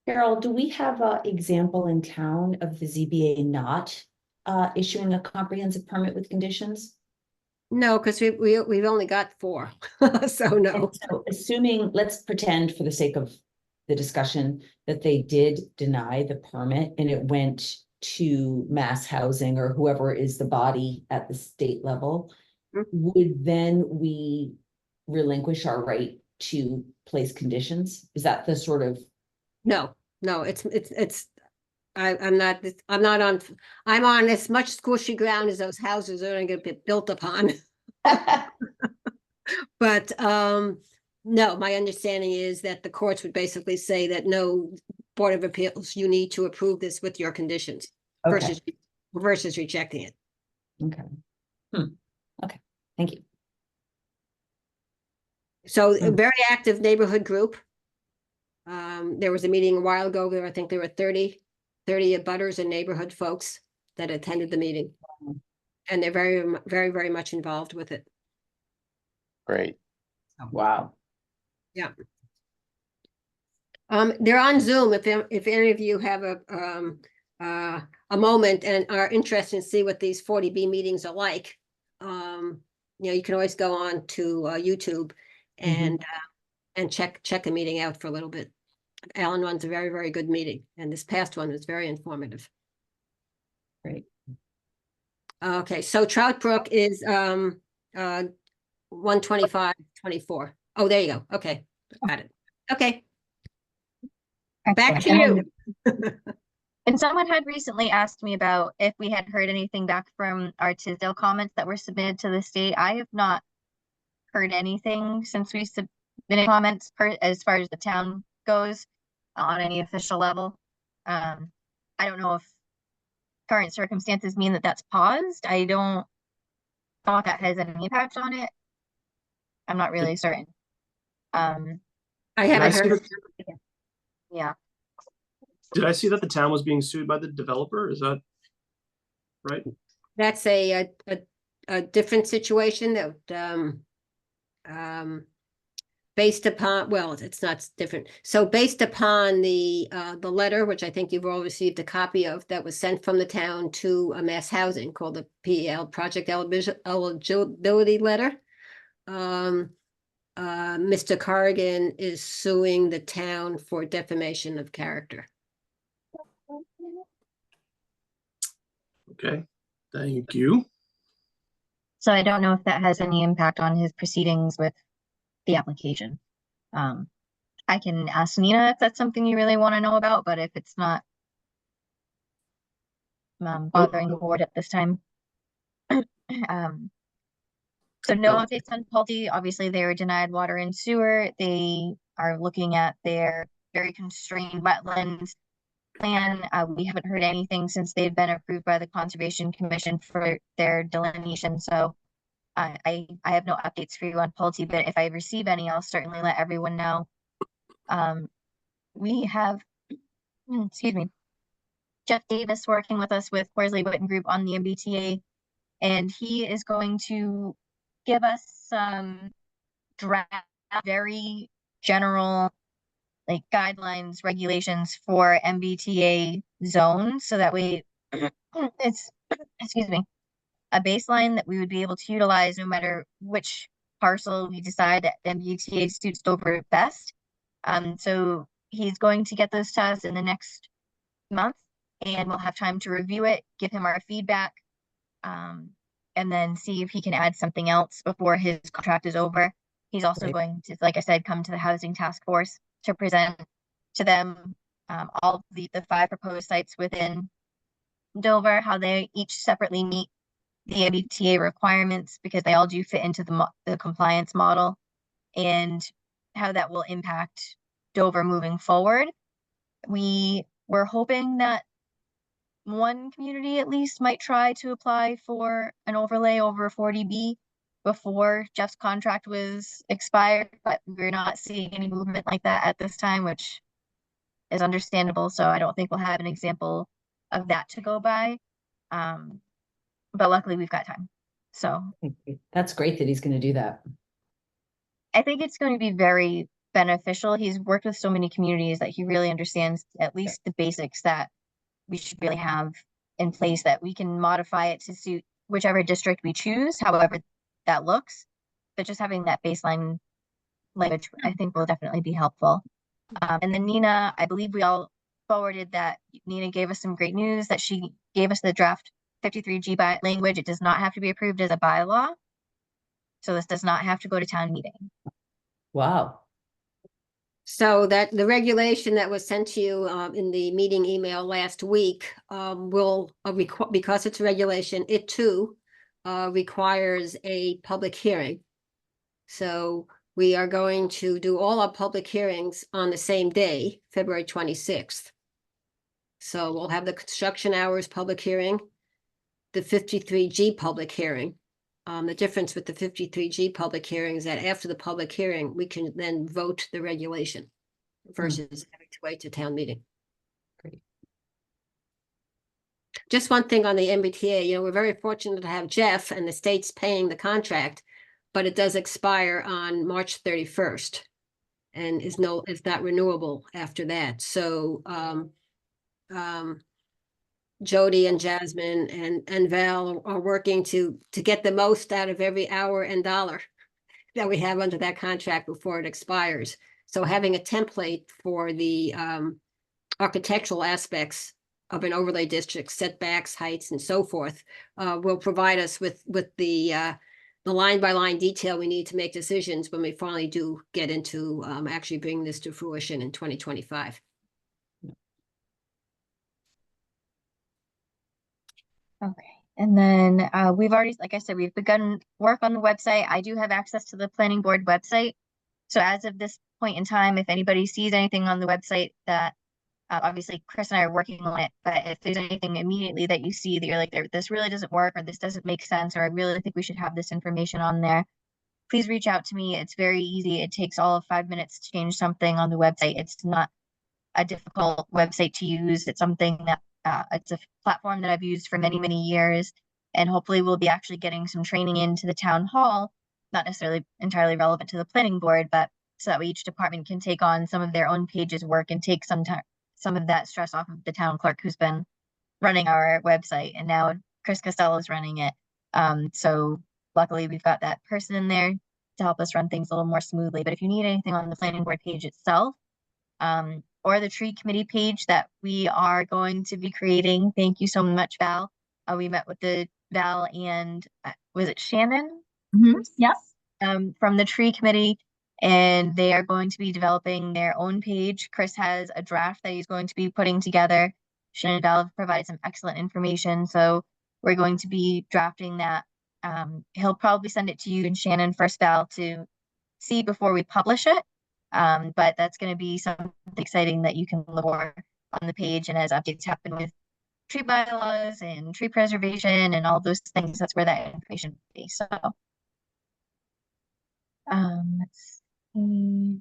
Carol, do we have an example in town of the ZBA not issuing a comprehensive permit with conditions? No, because we've only got 4, so no. And so assuming, let's pretend for the sake of the discussion that they did deny the permit and it went to Mass Housing or whoever is the body at the state level, would then we relinquish our right to place conditions? Is that the sort of? No, I'm on as much squishy ground as those houses are going to get built upon. But no, my understanding is that the courts would basically say that no, Board of Appeals, you need to approve this with your conditions Okay. versus rejecting it. Okay. Okay, thank you. So a very active neighborhood group. There was a meeting a while ago where I think there were 30 abutters and neighborhood folks that attended the meeting. And they're very, very, very much involved with it. Great. Wow. Yeah. They're on Zoom. If any of you have a moment and are interested in see what these 40B meetings are like, you can always go on to YouTube and check a meeting out for a little bit. Alan runs a very, very good meeting, and this past one was very informative. Great. Okay, so Trout Brook is 125-24. Oh, there you go. Okay, got it. Okay, back to Excellent. you. And someone had recently asked me about if we had heard anything back from our Tisdale comments that were submitted to the state. I have not heard anything since we submitted comments as far as the town goes on any official level. I don't know if current circumstances mean that that's paused. I don't thought that has any impact on it. I'm not really certain. I haven't heard. Yeah. Did I see that the town was being sued by the developer? Is that right? That's a different situation that, based upon, well, it's not different. So based upon the letter, which I think you've all received a copy of, that was sent from the town to a Mass Housing called the PL Project Eligibility Letter. Mr. Corrigan is suing the town for defamation of character. Okay, thank you. So I don't know if that has any impact on his proceedings with the application. I can ask Nina if that's something you really want to know about, but if it's not bothering the board at this time. So no updates on Pulte. Obviously, they were denied water and sewer. They are looking at their very constrained wetlands plan. We haven't heard anything since they've been approved by the Conservation Commission for their delineation. So I have no updates for you on Pulte, but if I receive any, I'll certainly let everyone know. We have, excuse me, Jeff Davis working with us with Horsley Witten Group on the MBTA, and he is going to give us some draft, very general, like guidelines, regulations for MBTA zones, so that way it's, excuse me, a baseline that we would be able to utilize no matter which parcel we decide that MBTA suits Dover best. So he's going to get those to us in the next month, and we'll have time to review it, give him our feedback, and then see if he can add something else before his contract is over. He's also going to, like I said, come to the Housing Task Force to present to them all the 5 proposed sites within Dover, how they each separately meet the MBTA requirements, because they all do fit into the compliance model, and how that will impact Dover moving forward. We were hoping that one community at least might try to apply for an overlay over 40B before Jeff's contract was expired, but we're not seeing any movement like that at this time, which is understandable. So I don't think we'll have an example of that to go by. But luckily we've got time. So That's great that he's going to do that. I think it's going to be very beneficial. He's worked with so many communities that he really understands at least the basics that we should really have in place, that we can modify it to suit whichever district we choose, however that looks. But just having that baseline language, I think, will definitely be helpful. And then Nina, I believe we all forwarded that. Nina gave us some great news that she gave us the draft 53G by language. It does not have to be approved as a bylaw. So this does not have to go to town meeting. Wow. So that the regulation that was sent to you in the meeting email last week will, because it's a regulation, it too requires a public hearing. So we are going to do all our public hearings on the same day, February 26th. So we'll have the construction hours public hearing, the 53G public hearing. The difference with the 53G public hearing is that after the public hearing, we can then vote the regulation versus having to wait to town meeting. Great. Just one thing on the MBTA, we're very fortunate to have Jeff and the state's paying the contract, but it does expire on March 31st and is not renewable after that. So Jody and Jasmine and Val are working to get the most out of every hour and dollar that we have under that contract before it expires. So having a template for the architectural aspects of an overlay district, setbacks, heights, and so forth, will provide us with the line-by-line detail we need to make decisions when we finally do get into actually bringing this to fruition in 2025. Okay. And then we've already, like I said, we've begun work on the website. I do have access to the planning board website. So as of this point in time, if anybody sees anything on the website that obviously Chris and I are working on it, but if there's anything immediately that you see that you're like, this really doesn't work, or this doesn't make sense, or I really think we should have this information on there, please reach out to me. It's very easy. It takes all of 5 minutes to change something on the website. It's not a difficult website to use. It's something that it's a platform that I've used for many, many years, and hopefully we'll be actually getting some training into the town hall, not necessarily entirely relevant to the planning board, but so that way each department can take on some of their own pages work and take some of that stress off of the town clerk who's been running our website, and now Chris Costello is running it. So luckily we've got that person in there to help us run things a little more smoothly. But if you need anything on the planning board page itself, or the tree committee page that we are going to be creating, thank you so much, Val. We met with Val and was it Shannon? Yes. From the tree committee, and they are going to be developing their own page. Chris has a draft that he's going to be putting together. Shannon and Val have provided some excellent information, so we're going to be drafting that. He'll probably send it to you and Shannon first, Val, to see before we publish it. But that's going to be something exciting that you can look for on the page, and as updates happen with tree bylaws and tree preservation and all those things, that's where that information will be. So let's see.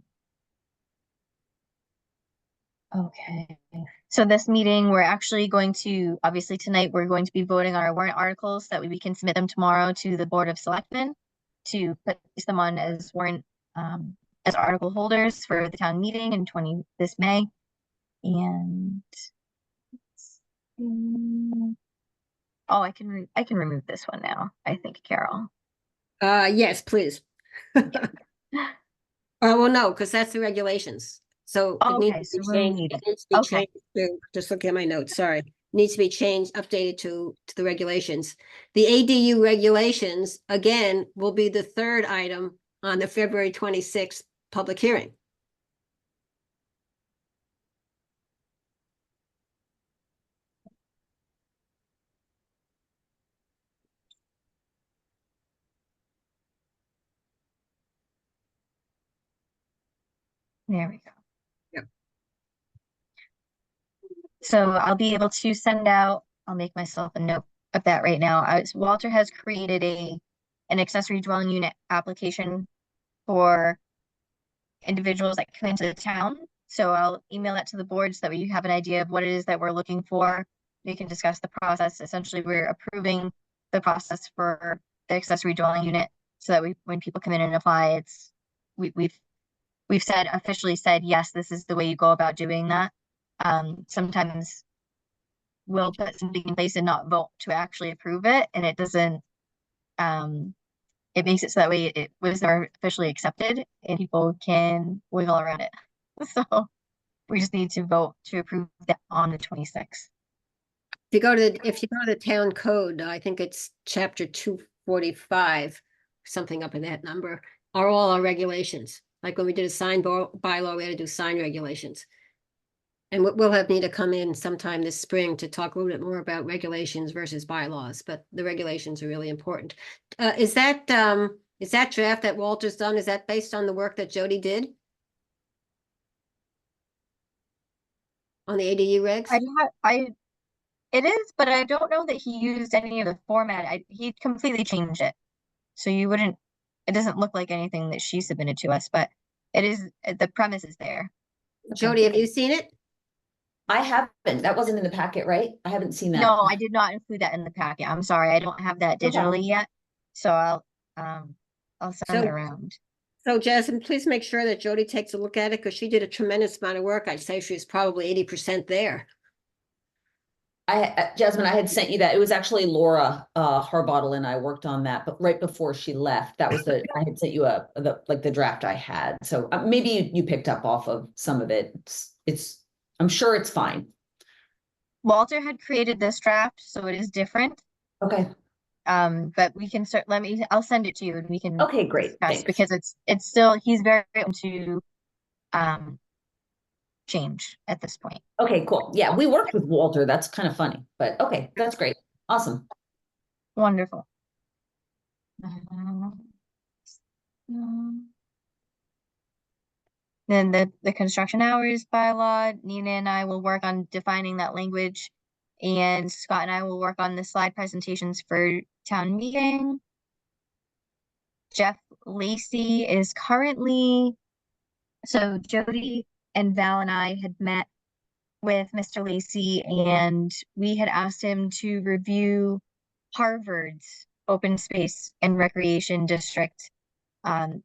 Okay, so this meeting, we're actually going to, obviously tonight, we're going to be voting on our warrant articles so that we can submit them tomorrow to the Board of Selectmen to place them on as warrant, as article holders for the town meeting in this May. And oh, I can remove this one now, I think, Carol. Yes, please. Well, no, because that's the regulations. So it Okay, needs so to be we'll changed. need It it. needs to be Okay. changed to, just look at my notes, sorry. Needs to be changed, updated to the regulations. The ADU regulations, again, will be the third item on the February 26th public hearing. There we go. Yep. So I'll be able to send out, I'll make myself a note of that right now. Walter has created an accessory dwelling unit application for individuals that come into the town. So I'll email that to the board so that you have an idea of what it is that we're looking for. We can discuss the process. Essentially, we're approving the process for the accessory dwelling unit so that when people come in and apply, we've officially said, yes, this is the way you go about doing that. Sometimes we'll put something in place and not vote to actually approve it, and it doesn't, it makes it so that way it was officially accepted and people can wiggle around it. So we just need to vote to approve that on the 26th. If you go to the town code, I think it's chapter 245, something up in that number, are all our regulations. Like when we did a sign bylaw, we had to do sign regulations. And we'll have Nita come in sometime this spring to talk a little bit more about regulations versus bylaws, but the regulations are really important. Is that draft that Walter's done, is that based on the work that Jody did? On the ADU regs? It is, but I don't know that he used any of the format. He completely changed it. So it doesn't look like anything that she submitted to us, but it is, the premise is there. Jody, have you seen it? I haven't, that wasn't in the packet, right? I haven't seen that. No, I did not include that in the packet. I'm sorry, I don't have that digitally yet. So I'll send it around. So Jasmine, please make sure that Jody takes a look at it because she did a tremendous amount of work. I'd say she was probably 80% there. Jasmine, I had sent you that. It was actually Laura Harbottle and I worked on that, but right before she left, that was I had sent you the draft I had. So maybe you picked up off of some of it. I'm sure it's fine. Walter had created this draft, so it is different. Okay. But we can start. I'll send it to you, and we can. Okay, great. Thanks. Because it's still, he's very open to change at this point. Okay, cool. Yeah, we worked with Walter. That's kind of funny, but okay, that's great. Awesome. Wonderful. Then the construction hours bylaw, Nina and I will work on defining that language, and Scott and I will work on the slide presentations for town meeting. Jeff Lacey is currently, so Jody and Val and I had met with Mr. Lacy, and we had asked him to review Harvard's open space and recreation district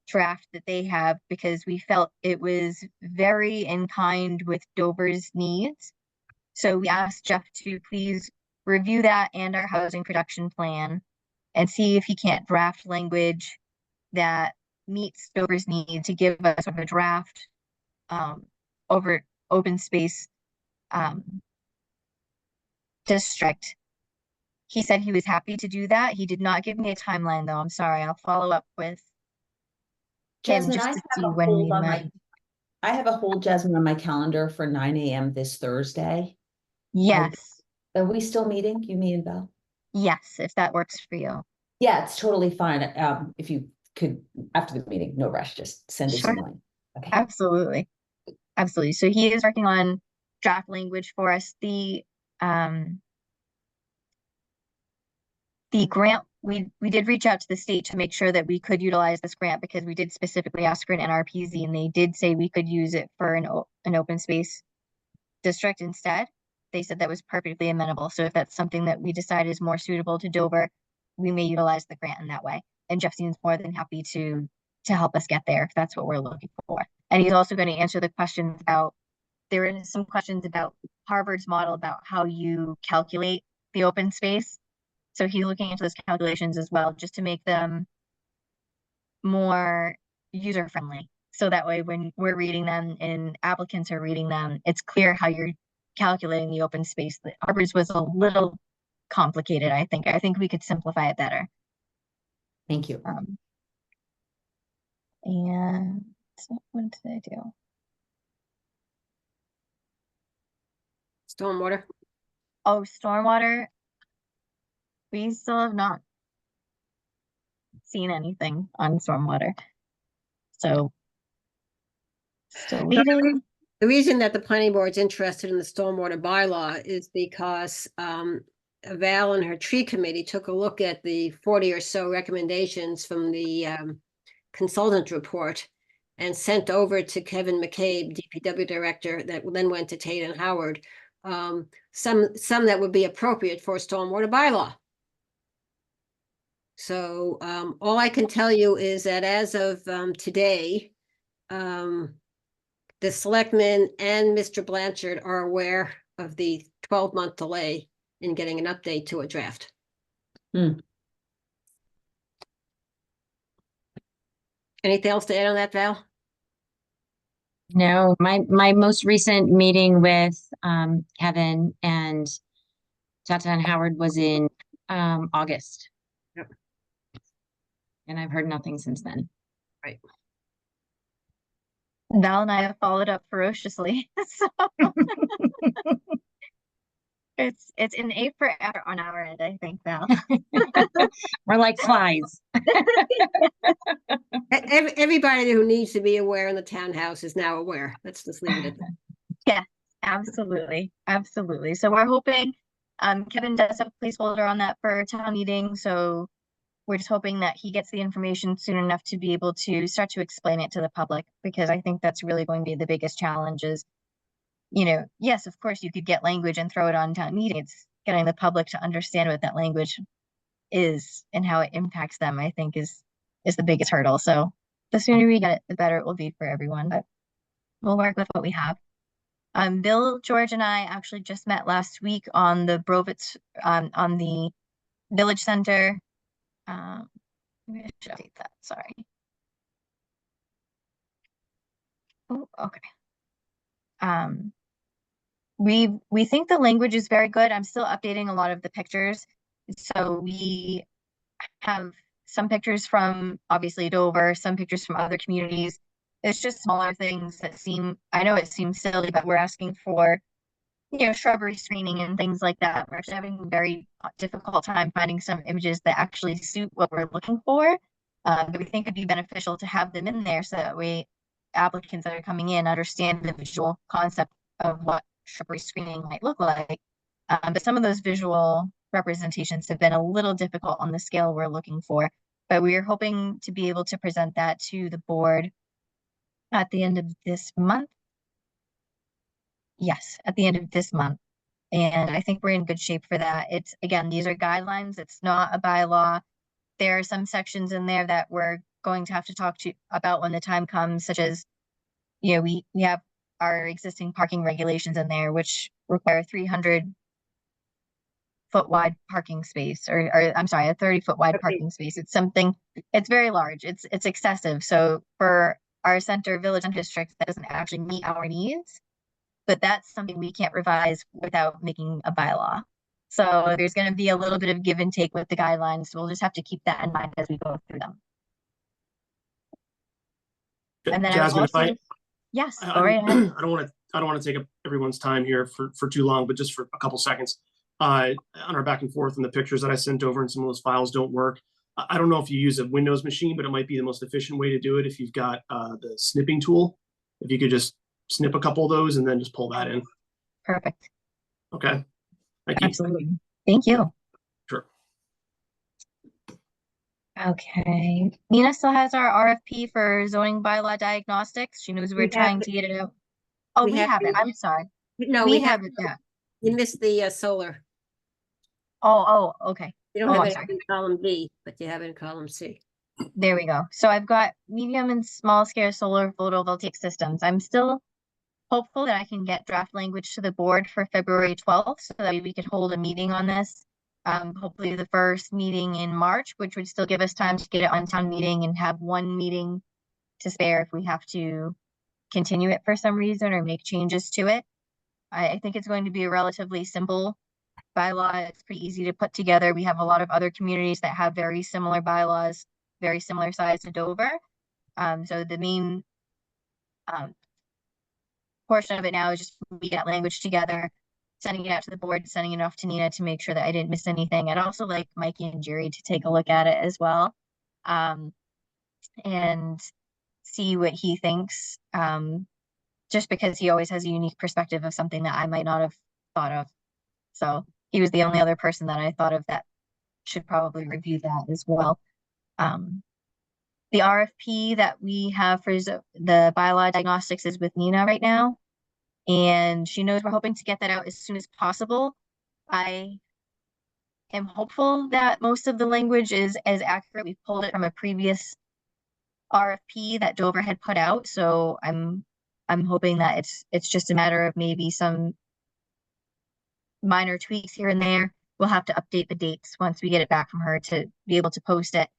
draft that they have, because we felt it was very in kind with Dover's needs. So we asked Jeff to please review that and our housing production plan and see if he can't draft language that meets Dover's need to give us sort of a draft over open space district. He said he was happy to do that. He did not give me a timeline though. I'm sorry. I'll follow up with him Jasmine, just I to have see a when hold we on my, might. I have a hold, Jasmine, on my calendar for 9 a.m. this Thursday. Yes. Are we still meeting? You, me, and Val? Yes, if that works for you. Yeah, it's totally fine. If you could, after the meeting, no rush, just send us a Sure. line. Okay. Absolutely. Absolutely. So he is working on draft language for us. The grant, we did reach out to the state to make sure that we could utilize this grant, because we did specifically ask for an NRPZ, and they did say we could use it for an open space district instead. They said that was perfectly amenable. So if that's something that we decide is more suitable to Dover, we may utilize the grant in that way. And Jeff seems more than happy to help us get there if that's what we're looking for. And he's also going to answer the questions about, there are some questions about Harvard's model about how you calculate the open space. So he's looking into those calculations as well, just to make them more user friendly. So that way, when we're reading them and applicants are reading them, it's clear how you're calculating the open space. Harvard's was a little complicated, I think. I think we could simplify it better. Thank you. And so what did I do? Stormwater. Oh, stormwater. We still have not seen anything on stormwater. So still waiting. The reason that the planning board's interested in the stormwater bylaw is because Val and her tree committee took a look at the 40 or so recommendations from the consultant report and sent over to Kevin McCabe, DPW director, that then went to Tate and Howard, some that would be appropriate for a stormwater bylaw. So all I can tell you is that as of today, the selectmen and Mr. Blanchard are aware of the 12-month delay in getting an update to a draft. Anything else to add on that, Val? No, my most recent meeting with Kevin and Tata and Howard was in August. Yep. And I've heard nothing since then. Right. Val and I have followed up ferociously. So it's an A for effort on our end, I think, Val. We're like flies. Everybody who needs to be aware in the townhouse is now aware. Let's just leave it at that. Yeah, absolutely. Absolutely. So we're hoping, Kevin does have a placeholder on that for town meeting. So we're just hoping that he gets the information soon enough to be able to start to explain it to the public, because I think that's really going to be the biggest challenge is, you know, yes, of course you could get language and throw it on town meeting. It's getting the public to understand what that language is and how it impacts them, I think is the biggest hurdle. So the sooner we get it, the better it will be for everyone, but we'll work with what we have. Bill, George, and I actually just met last week on the Brovitz, on the Village Center. Maybe I should update that, sorry. Oh, okay. We think the language is very good. I'm still updating a lot of the pictures. So we have some pictures from obviously Dover, some pictures from other communities. It's just smaller things that seem, I know it seems silly, but we're asking for, you know, shrubbery screening and things like that. We're actually having a very difficult time finding some images that actually suit what we're looking for. But we think it'd be beneficial to have them in there so that way applicants that are coming in understand the visual concept of what shrubbery screening might look like. But some of those visual representations have been a little difficult on the scale we're looking for, but we are hoping to be able to present that to the board at the end of this month. Yes, at the end of this month. And I think we're in good shape for that. It's, again, these are guidelines. It's not a bylaw. There are some sections in there that we're going to have to talk to about when the time comes, such as, you know, we have our existing parking regulations in there, which require 300-foot wide parking space, or I'm sorry, a 30-foot wide Okay. parking space. It's something, it's very large. It's excessive. So for our village and district, that doesn't actually meet our needs. But that's something we can't revise without making a bylaw. So there's going to be a little bit of give and take with the guidelines. We'll just have to keep that in mind as we go through them. And then Jasmine, if I, yes, I go right ahead. I don't want to take up everyone's time here for too long, but just for a couple seconds. On our back and forth, and the pictures that I sent over and some of those files don't work. I don't know if you use a Windows machine, but it might be the most efficient way to do it if you've got the snipping tool. If you could just snip a couple of those and then just pull that in. Perfect. Okay. Thank you. Absolutely. Thank you. Sure. Okay. Nina still has our RFP for zoning bylaw diagnostics. She knows We we're trying have to get it out. Oh, we we have have it. the- I'm sorry. No, We have it. Yeah. You missed the solar. Oh, okay. You don't Oh, have I'm it sorry. in column B, but you have it in column C. There we go. So I've got medium and small scale solar photovoltaic systems. I'm still hopeful that I can get draft language to the board for February 12th so that we could hold a meeting on this. Hopefully the first meeting in March, which would still give us time to get it on town meeting and have one meeting to spare if we have to continue it for some reason or make changes to it. I think it's going to be a relatively simple bylaw. It's pretty easy to put together. We have a lot of other communities that have very similar bylaws, very similar size to Dover. So the main portion of it now is just we get language together, sending it out to the board, sending it off to Nina to make sure that I didn't miss anything. I'd also like Mikey and Jerry to take a look at it as well, and see what he thinks, just because he always has a unique perspective of something that I might not have thought of. So he was the only other person that I thought of that should probably review that as well. The RFP that we have for the bylaw diagnostics is with Nina right now, and she knows we're hoping to get that out as soon as possible. I am hopeful that most of the language is as accurate. We pulled it from a previous RFP that Dover had put out, so I'm hoping that it's just a matter of maybe some minor tweaks here and there. We'll have to update the dates once we get it back from her to be able to post it.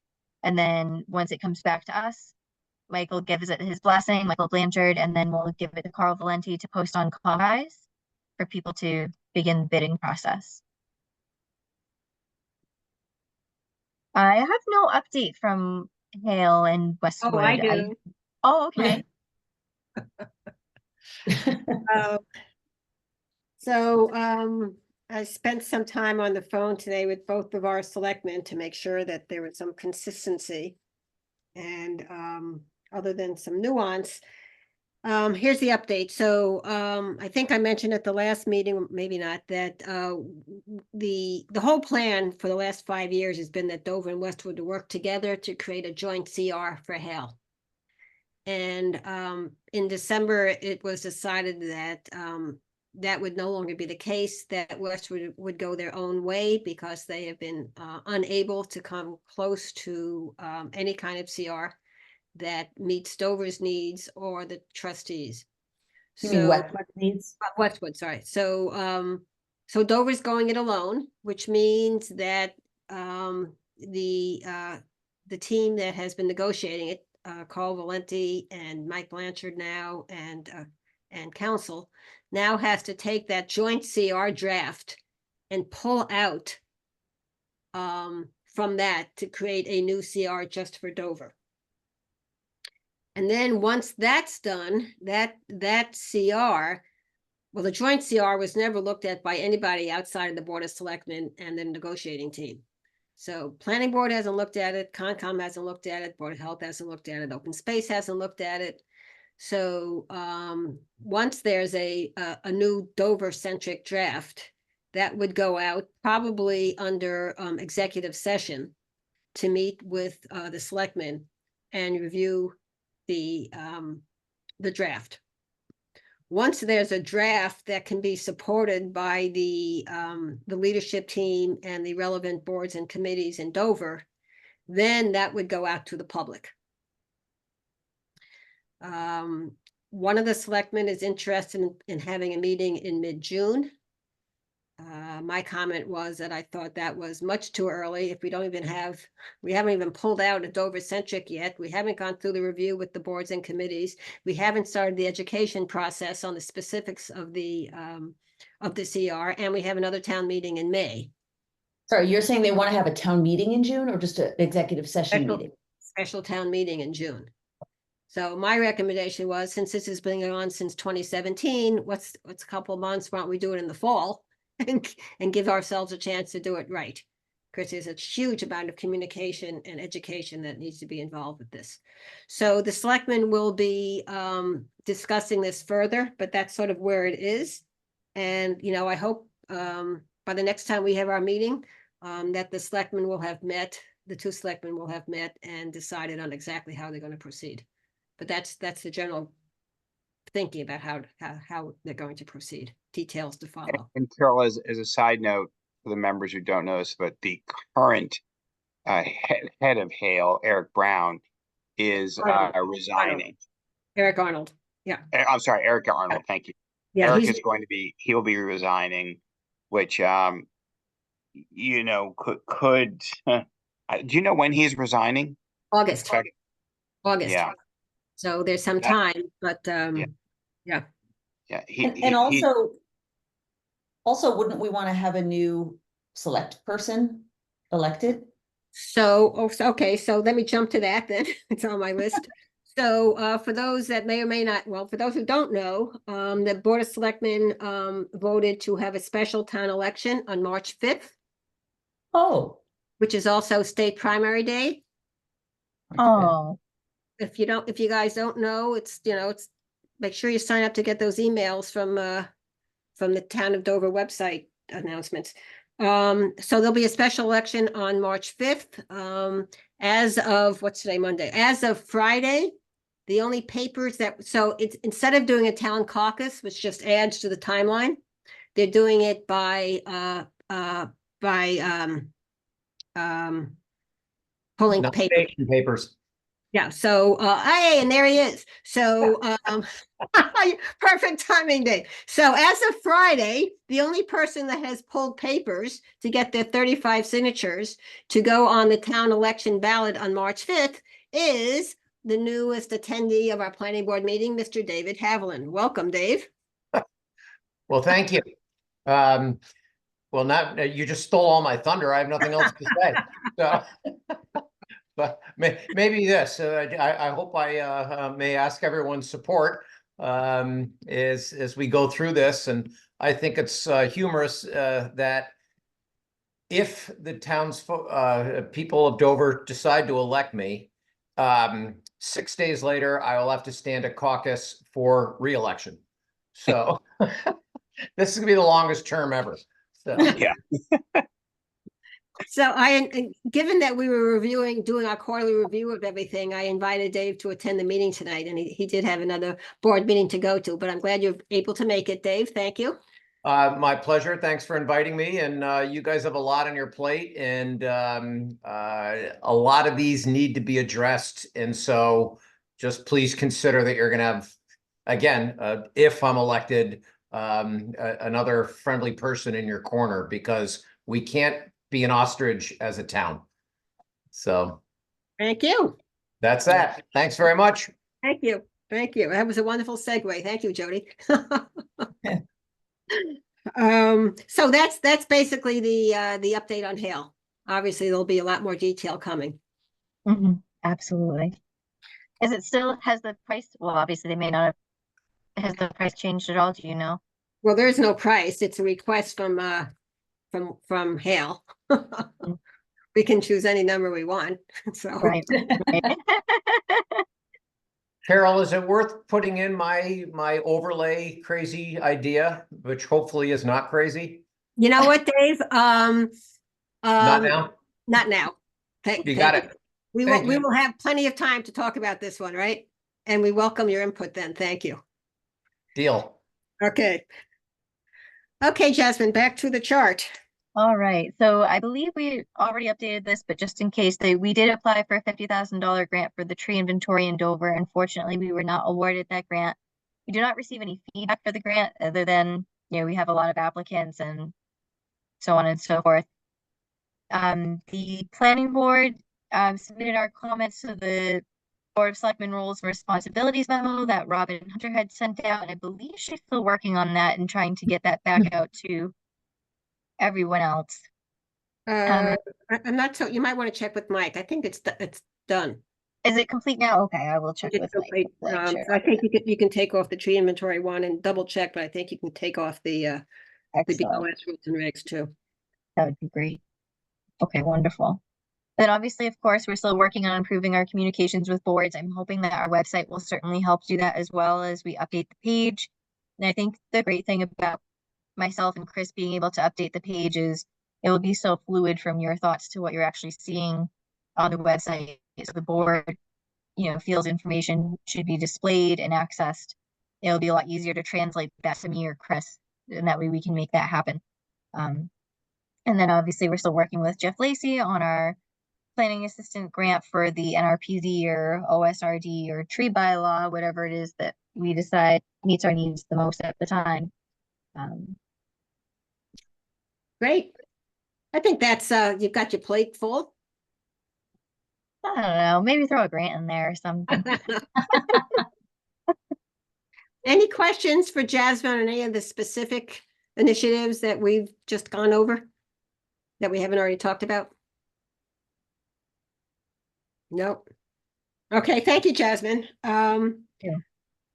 And then once it comes back to us, Michael gives it his blessing, Michael Blanchard, and then we'll give it to Carl Valenti to post on Comrise for people to begin the bidding process. I have no update from Hale and Westwood. Oh, I do. Oh, okay. I spent some time on the phone today with both of our selectmen to make sure that there was some consistency. And other than some nuance, here's the update. So I think I mentioned at the last meeting, maybe not, that the whole plan for the last 5 years has been that Dover and Westwood to work together to create a joint CR for Hale. And in December, it was decided that that would no longer be the case, that Westwood would go their own way because they have been unable to come close to any kind of CR that meets Dover's needs or the trustees. You mean Westwood needs? Westwood, sorry. So so Dover's going it alone, which means that the team that has been negotiating it, Carl Valenti and Mike Blanchard now and council now has to take that joint CR draft and pull out from that to create a new CR just for Dover. And then once that's done, that CR, well, the joint CR was never looked at by anybody outside of the Board of Selectmen and the negotiating team. So Planning Board hasn't looked at it, Concom hasn't looked at it, Board of Health hasn't looked at it, Open Space hasn't looked at it. So once there's a new Dover-centric draft, that would go out probably under executive session to meet with the selectmen and review the draft. once there's a draft that can be supported by the leadership team and the relevant boards and committees in Dover, then that would go out to the public. One of the selectmen is interested in having a meeting in mid-June. My comment was that I thought that was much too early. If we don't even have, we haven't even pulled out a Dover centric yet. We haven't gone through the review with the boards and committees. We haven't started the education process on the specifics of the CR, and we have another town meeting in May. Sorry, you're saying they want to have a town meeting in June or just an executive session Special- meeting? Special town meeting in June. So my recommendation was, since this has been going on since 2017, what's a couple of months, why don't we do it in the fall? And give ourselves a chance to do it right, because there's a huge amount of communication and education that needs to be involved with this. So the selectmen will be discussing this further, but that's sort of where it is. And, you know, I hope by the next time we have our meeting, that the selectmen will have met, the two selectmen will have met and decided on exactly how they're going to proceed. But that's the general thinking about how they're going to proceed. Details to follow. And Carol, as a side note for the members who don't know this, but the current head of Hale, Eric Brown, is resigning. Eric Arnold. Yeah. I'm sorry, Eric Arnold. Thank you. Yeah. Eric is going to be, he'll be resigning, which, you know, could do you know when he's resigning? August. August. Yeah. So there's some time, but yeah. And also, wouldn't we want to have a new select person elected? So, okay, so let me jump to that then. It's on my list. So for those that may or may not, well, for those who don't know, the Board of Selectmen voted to have a special town election on March 5th, Oh, which is also state primary day. Oh, If you guys don't know, it's, you know, it's, make sure you sign up to get those emails from the Town of Dover website announcements. So there'll be a special election on March 5th. As of, what's today, Monday? As of Friday, the only papers that, so it's, instead of doing a town caucus, which just adds to the timeline, they're doing it by pulling paper. Nomination papers. Yeah, so hey, and there he is. So perfect timing, Dave. So as of Friday, the only person that has pulled papers to get their 35 signatures to go on the town election ballot on March 5th is the newest attendee of our planning board meeting, Mr. David Haviland. Welcome, Dave. Well, thank you. Well, not, you just stole all my thunder. I have nothing else to say. So, but maybe this, I hope I may ask everyone's support as we go through this. And I think it's humorous that if the town's people of Dover decide to elect me, 6 days later, I will have to stand a caucus for re-election. So this is gonna be the longest term ever. So. Yeah. So given that we were doing our quarterly review of everything, I invited Dave to attend the meeting tonight, and he did have another board meeting to go to, but I'm glad you're able to make it, Dave. Thank you. My pleasure. Thanks for inviting me. And you guys have a lot on your plate, and a lot of these need to be addressed. And so just please consider that you're going to have, again, if I'm elected, another friendly person in your corner, because we can't be an ostrich as a town. So Thank you. that's that. Thanks very much. Thank you. Thank you. That was a wonderful segue. Thank you, Jody. So that's basically the update on Hale. Obviously, there'll be a lot more detail coming. absolutely. Is it still, has the price, well, obviously they may not have, has the price changed at all? Do you know? Well, there's no price. It's a request from Hale. We can choose any number we want. So Right. Carol, is it worth putting in my overlay crazy idea, which hopefully is not crazy? you know what, Dave? Not now? Not now. You got it. We Thank will you. have plenty of time to talk about this one, right? And we welcome your input then. Thank you. Deal. Okay. Okay, Jasmine, back to the chart. All right, so I believe we already updated this, but just in case, we did apply for a $50,000 grant for the tree inventory in Dover. Unfortunately, we were not awarded that grant. We do not receive any feedback for the grant other than, we have a lot of applicants and so on and so forth. The planning board submitted our comments to the Board of Selectmen Rules and Responsibilities memo that Robin Hunter had sent out, and I believe she's still working on that and trying to get that back out to everyone else. I'm not so, you might want to check with Mike. I think it's done. Is it complete now? Okay, I will check It's with Mike. complete. Like, sure. So I think you can take off the tree inventory one and double check, but I think you can take off the Excellent. BOS rules and regs too. That would be great. Okay, wonderful. Then obviously, of course, we're still working on improving our communications with boards. I'm hoping that our website will certainly help do that as well as we update the page. And I think the great thing about myself and Chris being able to update the page is it will be so fluid from your thoughts to what you're actually seeing on the website. So the board, feels information should be displayed and accessed. It'll be a lot easier to translate that to me or Chris, and that way we can make that happen. And then obviously we're still working with Jeff Lacey on our planning assistant grant for the NRPZ or OSRD or tree bylaw, whatever it is that we decide meets our needs the most at the time. Great. I think that's you've got your plate full. I don't know, maybe throw a grant in there or something. Any questions for Jasmine on any of the specific initiatives that we've just gone over that we haven't already talked about? Nope. Okay, thank you, Jasmine. Yeah.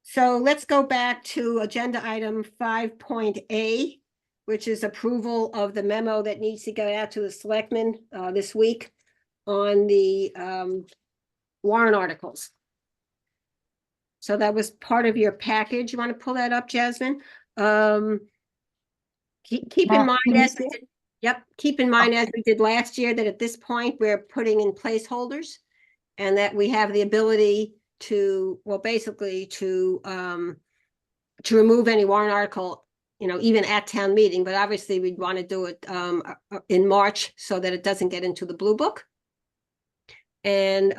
So let's go back to agenda item 5.A, which is approval of the memo that needs to go out to the selectmen this week on the warrant articles. So that was part of your package. You want to pull that up, Jasmine? Keep in mind as we did, keep in mind as we did last year that at this point we're putting in placeholders and that we have the ability to, well, basically to remove any warrant article, even at town meeting, but obviously we'd want to do it in March so that it doesn't get into the blue book. And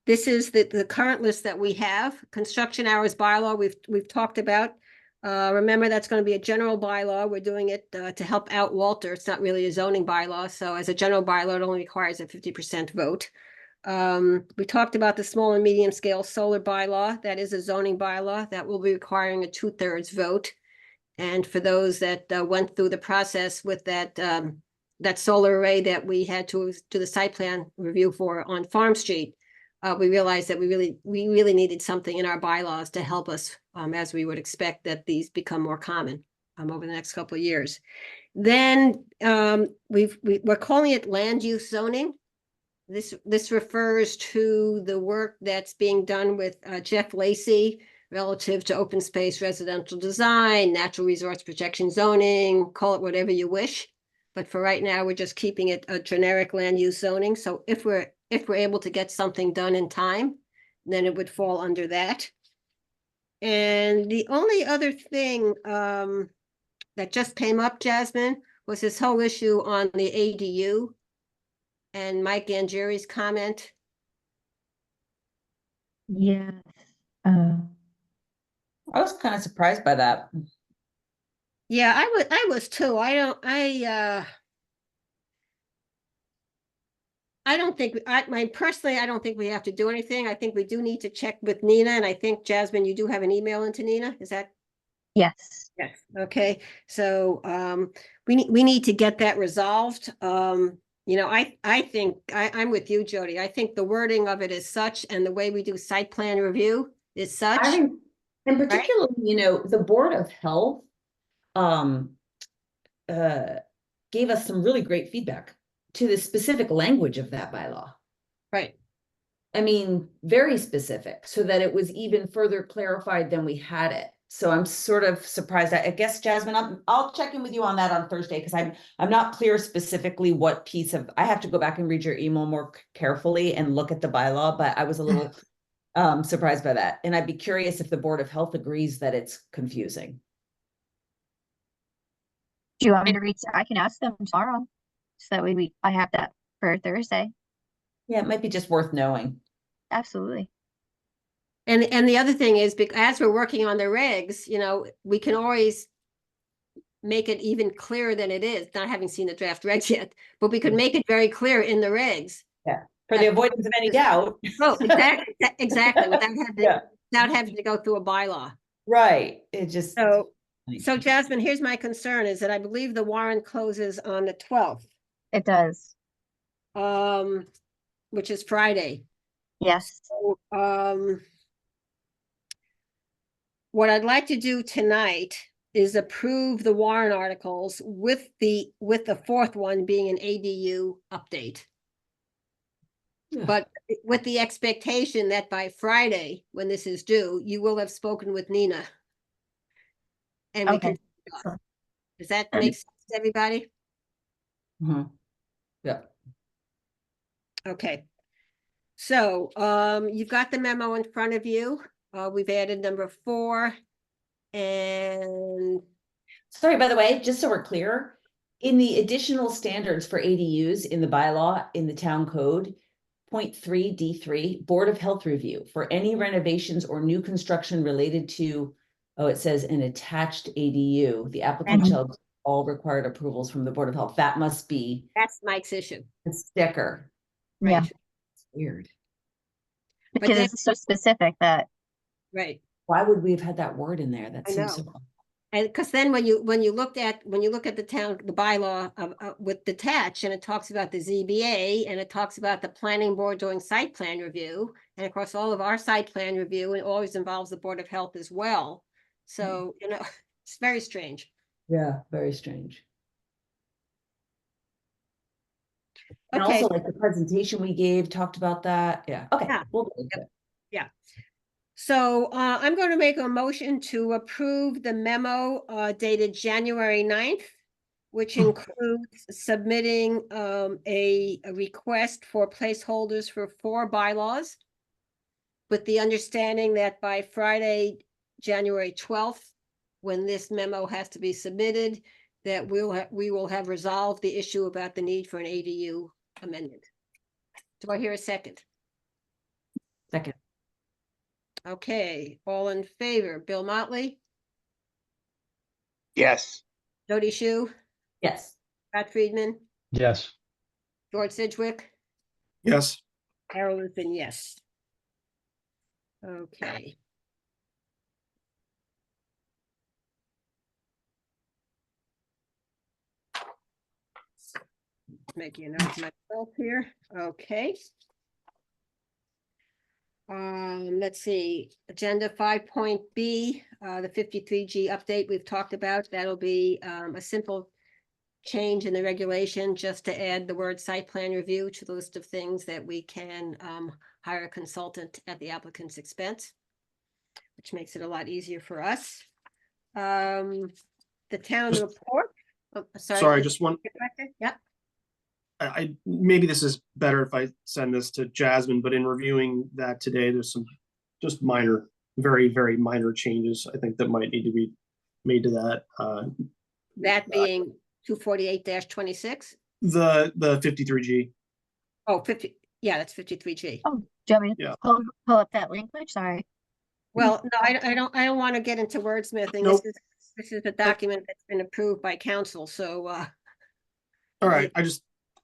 this is the current list that we have. Construction hours bylaw we've talked about. Remember, that's going to be a general bylaw. We're doing it to help out Walter. It's not really a zoning bylaw. So as a general bylaw, it only requires a 50% vote. We talked about the small and medium scale solar bylaw. That is a zoning bylaw that will be requiring a 2/3 vote. And for those that went through the process with that solar array that we had to do the site plan review for on Farm Street, we realized that we really needed something in our bylaws to help us, as we would expect that these become more common over the next couple of years. Then we're calling it land use zoning. This refers to the work that's being done with Jeff Lacey relative to open space residential design, natural resource protection zoning, call it whatever you wish. But for right now, we're just keeping it a generic land use zoning. So if we're able to get something done in time, then it would fall under that. And the only other thing that just came up, Jasmine, was this whole issue on the ADU and Mike Angeri's comment. Yes. I was kind of surprised by that. Yeah, I was too. I don't think personally, I don't think we have to do anything. I think we do need to check with Nina, and I think, Jasmine, you do have an email into Nina. Is that? Yes. Yes. Okay. So we need to get that resolved. I think I'm with you, Jody. I think the wording of it is such, and the way we do site plan review is such. I think, in particular, the Board of Health gave us some really great feedback to the specific language of that bylaw. Right. I mean, very specific, so that it was even further clarified than we had it. So I'm sort of surprised. I guess, Jasmine, I'll check in with you on that on Thursday, because I'm not clear specifically what piece of, I have to go back and read your email more carefully and look at the bylaw, but I was a little surprised by that. And I'd be curious if the Board of Health agrees that it's confusing. Do you want me to reach? I can ask them tomorrow. So that way I have that for Thursday. Yeah, it might be just worth knowing. Absolutely. And the other thing is, as we're working on the regs, you know, we can always make it even clearer than it is, not having seen the draft regs yet, but we could make it very clear in the regs. For the avoidance of any doubt. Oh, exactly, Yeah. without having to go through a bylaw. Right, it just. So Jasmine, here's my concern is that I believe the warrant closes on the 12th, It does. which is Friday. Yes. So, what I'd like to do tonight is approve the warrant articles with the fourth one being an ADU update. Yeah. But with the expectation that by Friday, when this is due, you will have spoken with Nina. And we Okay. can, does that make sense to everybody? Mhm. Yeah. Okay. So, you've got the memo in front of you. We've added number 4 and Sorry, by the way, just so we're clear, in the additional standards for ADUs in the bylaw in the town code, 0.3 D3, Board of Health review for any renovations or new construction related to, oh, it says an attached ADU, the applicant Mhm. shall obtain all required approvals from the Board of Health. That must be that's Mike's issue. a sticker. Yeah. Right. It's weird. Because then- it's so specific that Right. Why would we have had that word in there? That I seems know. so. And because then when you look at the bylaw of with detached, and it talks about the ZBA and it talks about the planning board doing site plan review, and of course all of our site plan review, it always involves the Board of Health as well. So, you know, it's very strange. Yeah, very strange. And Okay. also like the presentation we gave talked about that. Yeah, okay. Yeah. We'll do it. So I'm going to make a motion to approve the memo dated January 9th, which includes submitting a request for placeholders for 4 bylaws, with the understanding that by Friday, January 12th, when this memo has to be submitted, that we will have resolved the issue about the need for an ADU amendment. Do I hear a second? Second. Okay, all in favor, Bill Motley, Yes. Jody Shu, Yes. Pat Friedman, Yes. George Sidgwick, Yes. Carol Luthen, yes. Okay. Making a note of myself here, okay. Let's see, agenda 5.B, the 53G update we've talked about, that'll be a simple change in the regulation just to add the word site plan review to the list of things that we can hire a consultant at the applicant's expense, which makes it a lot easier for us. The town Just- report. Oh, Sorry, just one, Yeah, maybe this is better if I send this to Jasmine, but in reviewing that today, there's some just minor, very, very minor changes, I think that might need to be made to that. that being 248-26. The 53G. Oh, 50, yeah, that's 53G. Oh, do you want me to Yeah. pull up that language? Sorry. Well, no, I don't want to get into wordsmithing. Nope. This is a document that's been approved by council, so All right,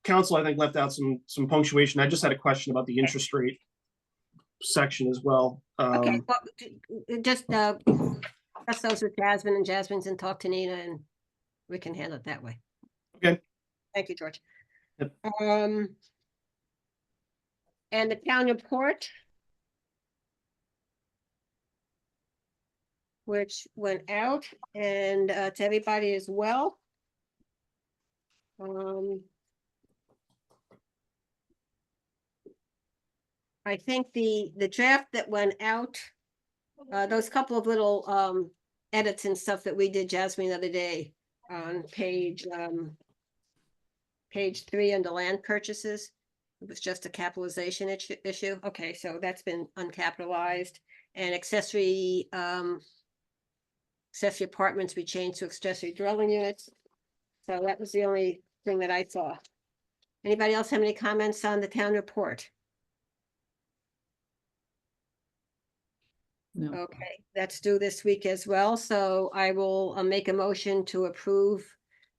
council, I think, left out some punctuation. I just had a question about the interest rate section as well. okay, well, just discuss those with Jasmine, and Jasmine's and talk to Nina, and we can handle it that way. Okay. Thank you, George. Yep. And the town report, which went out and to everybody as well. I think the draft that went out, those couple of little edits and stuff that we did, Jasmine, the other day on page 3 under land purchases. It was just a capitalization issue. Okay, so that's been uncapitalized, and accessory apartments we changed to accessory dwelling units. So that was the only thing that I saw. Anybody else have any comments on the town report? No. Okay, that's due this week as well, so I will make a motion to approve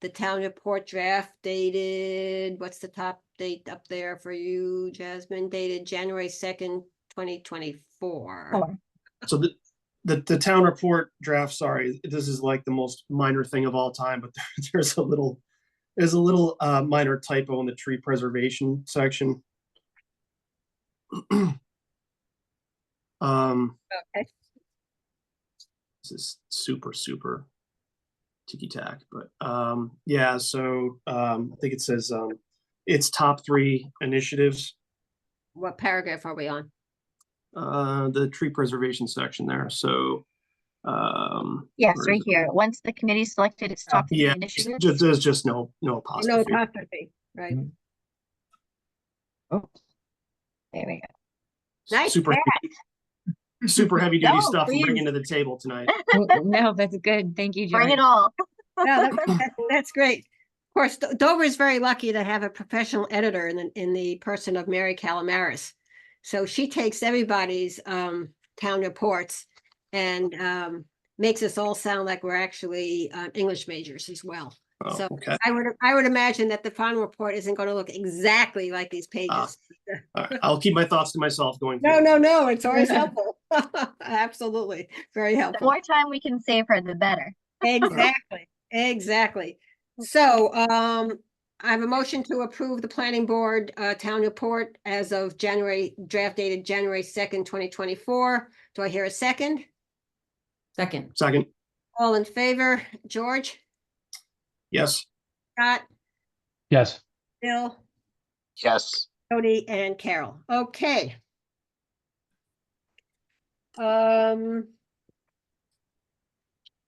the town report draft dated, what's the top date up there for you, Jasmine? Dated January 2nd, 2024. So the town report draft, sorry, this is like the most minor thing of all time, but there's a little minor typo in the tree preservation section. Okay. This is super ticky-tack, but yeah, so I think it says it's top 3 initiatives, What paragraph are we on? the tree preservation section there, so Yes, where right is it? here. Once the committee selected its top three Yeah, initiatives. there's just no No apostrophe. apostrophe, right? Oh, there we go. Nice Super super heavy duty No, stuff I'm please. bringing to the table tonight. No, that's good. Thank you, Bring George. it all. No, that's great. Of course, Dover is very lucky to have a professional editor in the person of Mary Calamaris. So she takes everybody's town reports and makes us all sound like we're actually English majors as well. Oh, So okay. I would imagine that the final report isn't going to look exactly like these pages. All right. I'll keep my thoughts to myself going No, forward. no, it's always helpful. Absolutely, very The helpful. more time we can save her, the better. Exactly. So, I have a motion to approve the planning board, town report as of draft dated January 2nd, 2024. Do I hear a second? Second, Second, All in favor? George, yes. Scott, Yes. Bill, Yes. Cody, and Carol. Okay.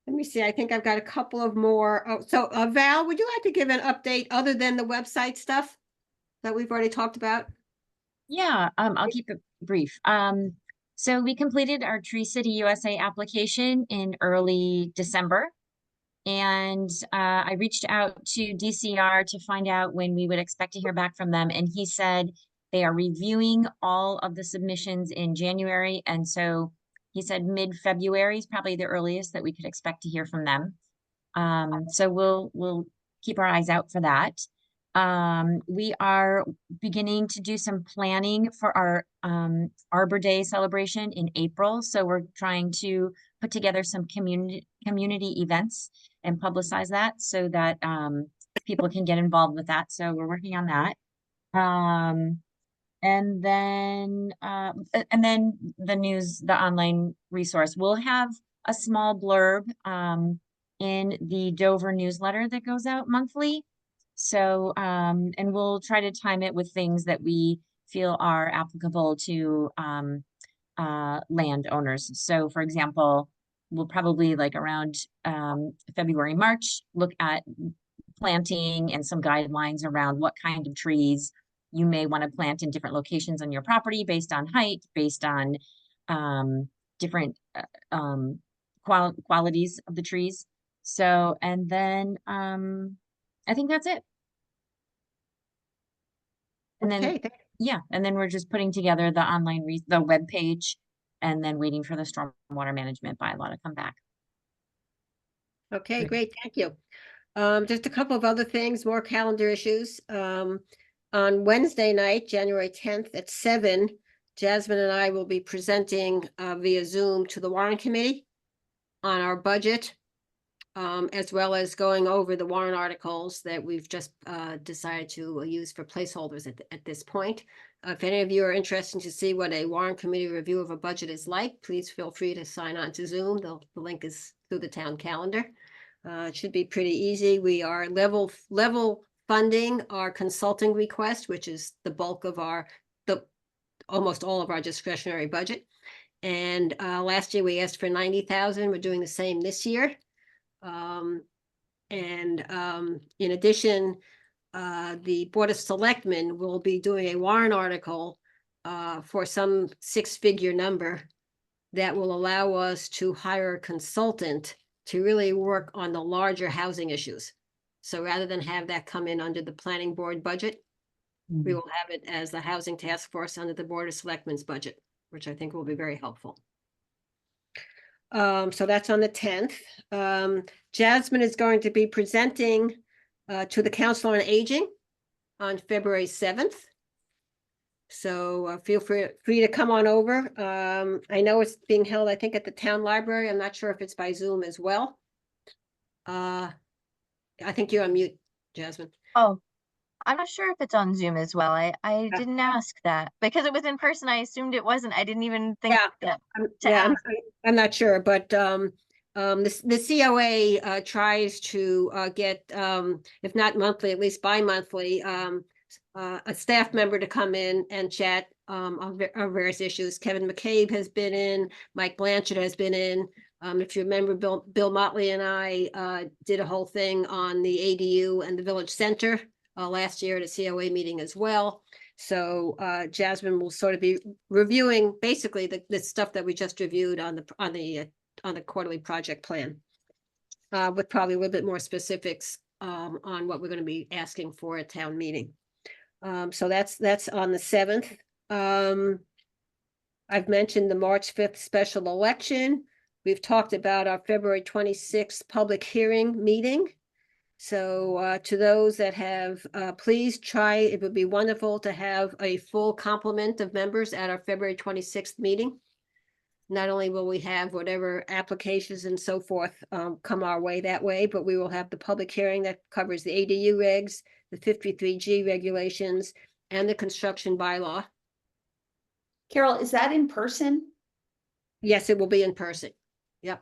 Let me see, I think I've got a couple of more. Oh, so Val, would you like to give an update other than the website stuff that we've already talked about? Yeah, I'll keep it brief. So we completed our Tree City USA application in early December. And I reached out to DCR to find out when we would expect to hear back from them. And he said they are reviewing all of the submissions in January. And so he said mid-February is probably the earliest that we could expect to hear from them. So we'll keep our eyes out for that. We are beginning to do some planning for our Arbor Day celebration in April. So we're trying to put together some community events and publicize that so that people can get involved with that. So we're working on that. And then the news, the online resource, we'll have a small blurb in the Dover newsletter that goes out monthly. So, and we'll try to time it with things that we feel are applicable to landowners. So for example, we'll probably like around February, March, look at planting and some guidelines around what kind of trees you may want to plant in different locations on your property based on height, based on different qualities of the trees. So, and then I think that's it. And then, Okay, yeah, and then we're just putting together the online, the web page, and then waiting for the stormwater management bylaw to come back. okay, great, thank you. Just a couple of other things, more calendar issues. On Wednesday night, January 10th at 7, Jasmine and I will be presenting via Zoom to the warrant committee on our budget, as well as going over the warrant articles that we've just decided to use for placeholders at this point. If any of you are interested to see what a warrant committee review of a budget is like, please feel free to sign on to Zoom. The link is through the town calendar. It should be pretty easy. We are level funding our consulting request, which is the bulk of almost all of our discretionary budget. And last year we asked for 90,000. We're doing the same this year. In addition, the Board of Selectmen will be doing a warrant article for some 6-figure number that will allow us to hire a consultant to really work on the larger housing issues. So rather than have that come in under the planning board budget, we Mm. will have it as the housing task force under the Board of Selectmen's budget, which I think will be very helpful. So that's on the 10th. Jasmine is going to be presenting to the Council on Aging on February 7th. So feel free to come on over. I know it's being held, I think, at the town library. I'm not sure if it's by Zoom as well. I think you're on mute, Jasmine. Oh, I'm not sure if it's on Zoom as well. I didn't ask that because it was in person. I assumed it wasn't. I didn't even think Yeah, that to Yeah, ask. I'm not sure, but the COA tries to get, if not monthly, at least bi-monthly, a staff member to come in and chat on various issues. Kevin McCabe has been in, Mike Blanchard has been in. If you remember, Bill Motley and I did a whole thing on the ADU and the Village Center last year at a COA meeting as well. So Jasmine will sort of be reviewing basically the stuff that we just reviewed on the quarterly project plan, with probably a little bit more specifics on what we're going to be asking for at town meeting. So that's on the 7th. I've mentioned the March 5th special election. We've talked about our February 26th public hearing meeting. So to those that have, please try, it would be wonderful to have a full complement of members at our February 26th meeting. Not only will we have whatever applications and so forth come our way that way, but we will have the public hearing that covers the ADU regs, the 53G regulations, and the construction bylaw. Carol, is that in person? Yes, it will be in person. Yep.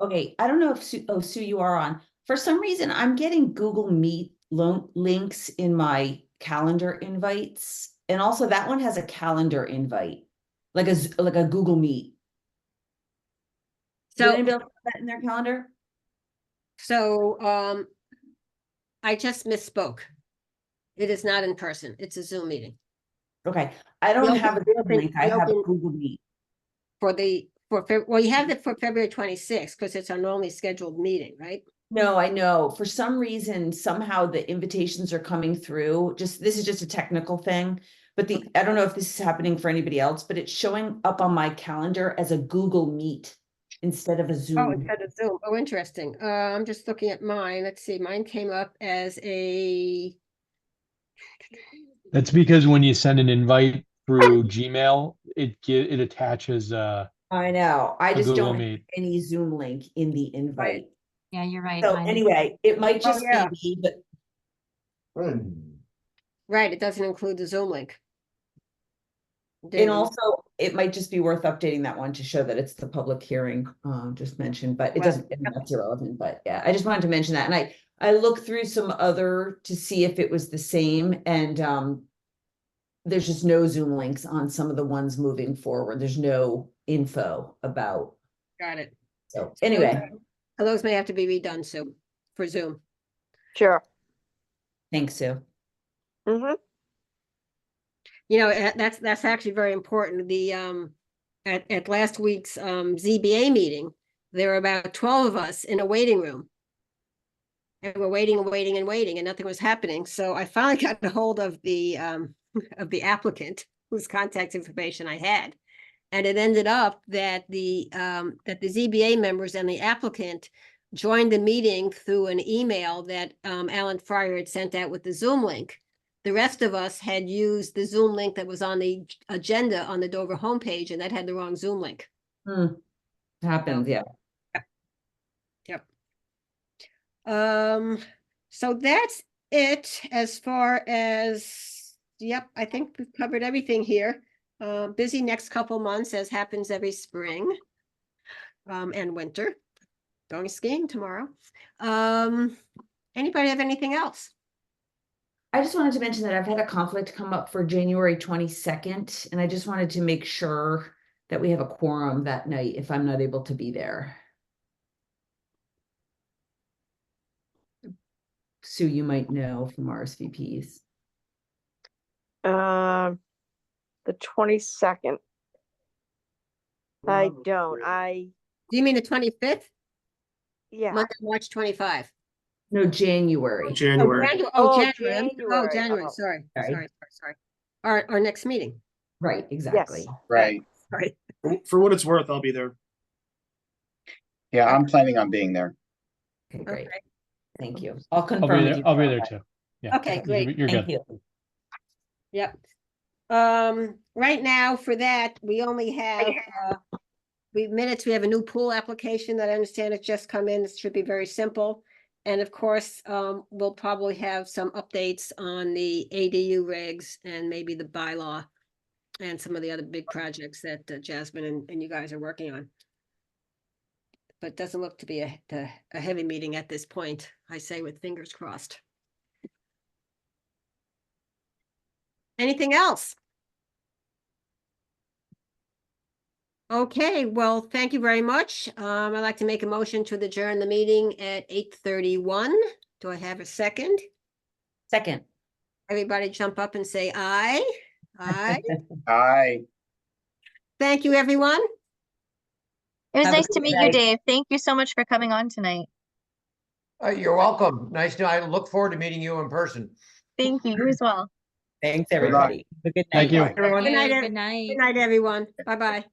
Okay, I don't know if Sue, you are on. For some reason, I'm getting Google Meet links in my calendar invites. And also that one has a calendar invite, like a Google Meet. Did So, anybody else have that in their calendar? so I just misspoke. It is not in person. It's a Zoom meeting. Okay, I don't You'll have a be- Zoom link. I you'll have be- Google Meet. Well, you have it for February 26th because it's our normally scheduled meeting, right? No, I know. For some reason, somehow the invitations are coming through. This is just a technical thing. But I don't know if this is happening for anybody else, but it's showing up on my calendar as a Google Meet instead of a Oh, Zoom. it's got a Zoom. Oh, interesting. I'm just looking at mine. Let's see. Mine came up as a. That's because when you send an invite through Gmail, it attaches I know. I a just Google don't have Meet. any Zoom link in the invite. Yeah, you're right. So mine is- anyway, it might Oh, just yeah. be me, but Right, it doesn't include the Zoom link. and Didn't- also it might just be worth updating that one to show that it's the public hearing just mentioned, but it Well, doesn't, that's irrelevant, but yeah, I just wanted to mention that. And I looked through some other to see if it was the same and there's just no Zoom links on some of the ones moving forward. There's no info about. Got it. So anyway, So those may have to be redone soon for Zoom. Sure. thanks, Sue. Mm-hmm. You know, that's actually very important. The at last week's ZBA meeting, there were about 12 of us in a waiting room. And we're waiting and waiting and waiting and nothing was happening. So I finally got a hold of the applicant whose contact information I had. And it ended up that the ZBA members and the applicant joined the meeting through an email that Alan Fryer had sent out with the Zoom link. The rest of us had used the Zoom link that was on the agenda on the Dover homepage, and that had the wrong Zoom link. Happens, yeah. Yep. So that's it as far as, yep, I think we've covered everything here. Busy next couple months, as happens every spring and winter. Going skiing tomorrow. Anybody have anything else? I just wanted to mention that I've had a conflict come up for January 22nd, and I just wanted to make sure that we have a quorum that night if I'm not able to be there. Sue, you might know from RSVPs. The 22nd. I don't. Do you mean the 25th? Yeah. Monday, March 25. No, January. January. January, Oh. sorry, Sorry. sorry. Our next meeting, Right, exactly. Right. right? For what it's worth, I'll be there. Yeah, I'm planning on being there. Okay, great. Okay. Thank you. I'll I'll confirm be with there, you. I'll be tomorrow. there too. Yeah. Okay, great. You're Thank good. you. Yep. Right now for that, we only have, we have a new pool application that I understand has just come in. It should be very simple. And of course, we'll probably have some updates on the ADU regs and maybe the bylaw and some of the other big projects that Jasmine and you guys are working on. But doesn't look to be a heavy meeting at this point, I say with fingers crossed. Anything else? Okay, well, thank you very much. I'd like to make a motion to adjourn the meeting at 8:31. Do I have a second? Second. Everybody jump up and say aye. Aye. Aye. Thank you, everyone. It was Have a nice to good meet night. you, Dave. Thank you so much for coming on tonight. You're welcome. Nice to, I look forward to meeting you in person. Thank you. You as well. Thanks, luck. everybody. Have a good night. Thank you. Everyone. Good night, Good night. Good night, everyone. Bye-bye.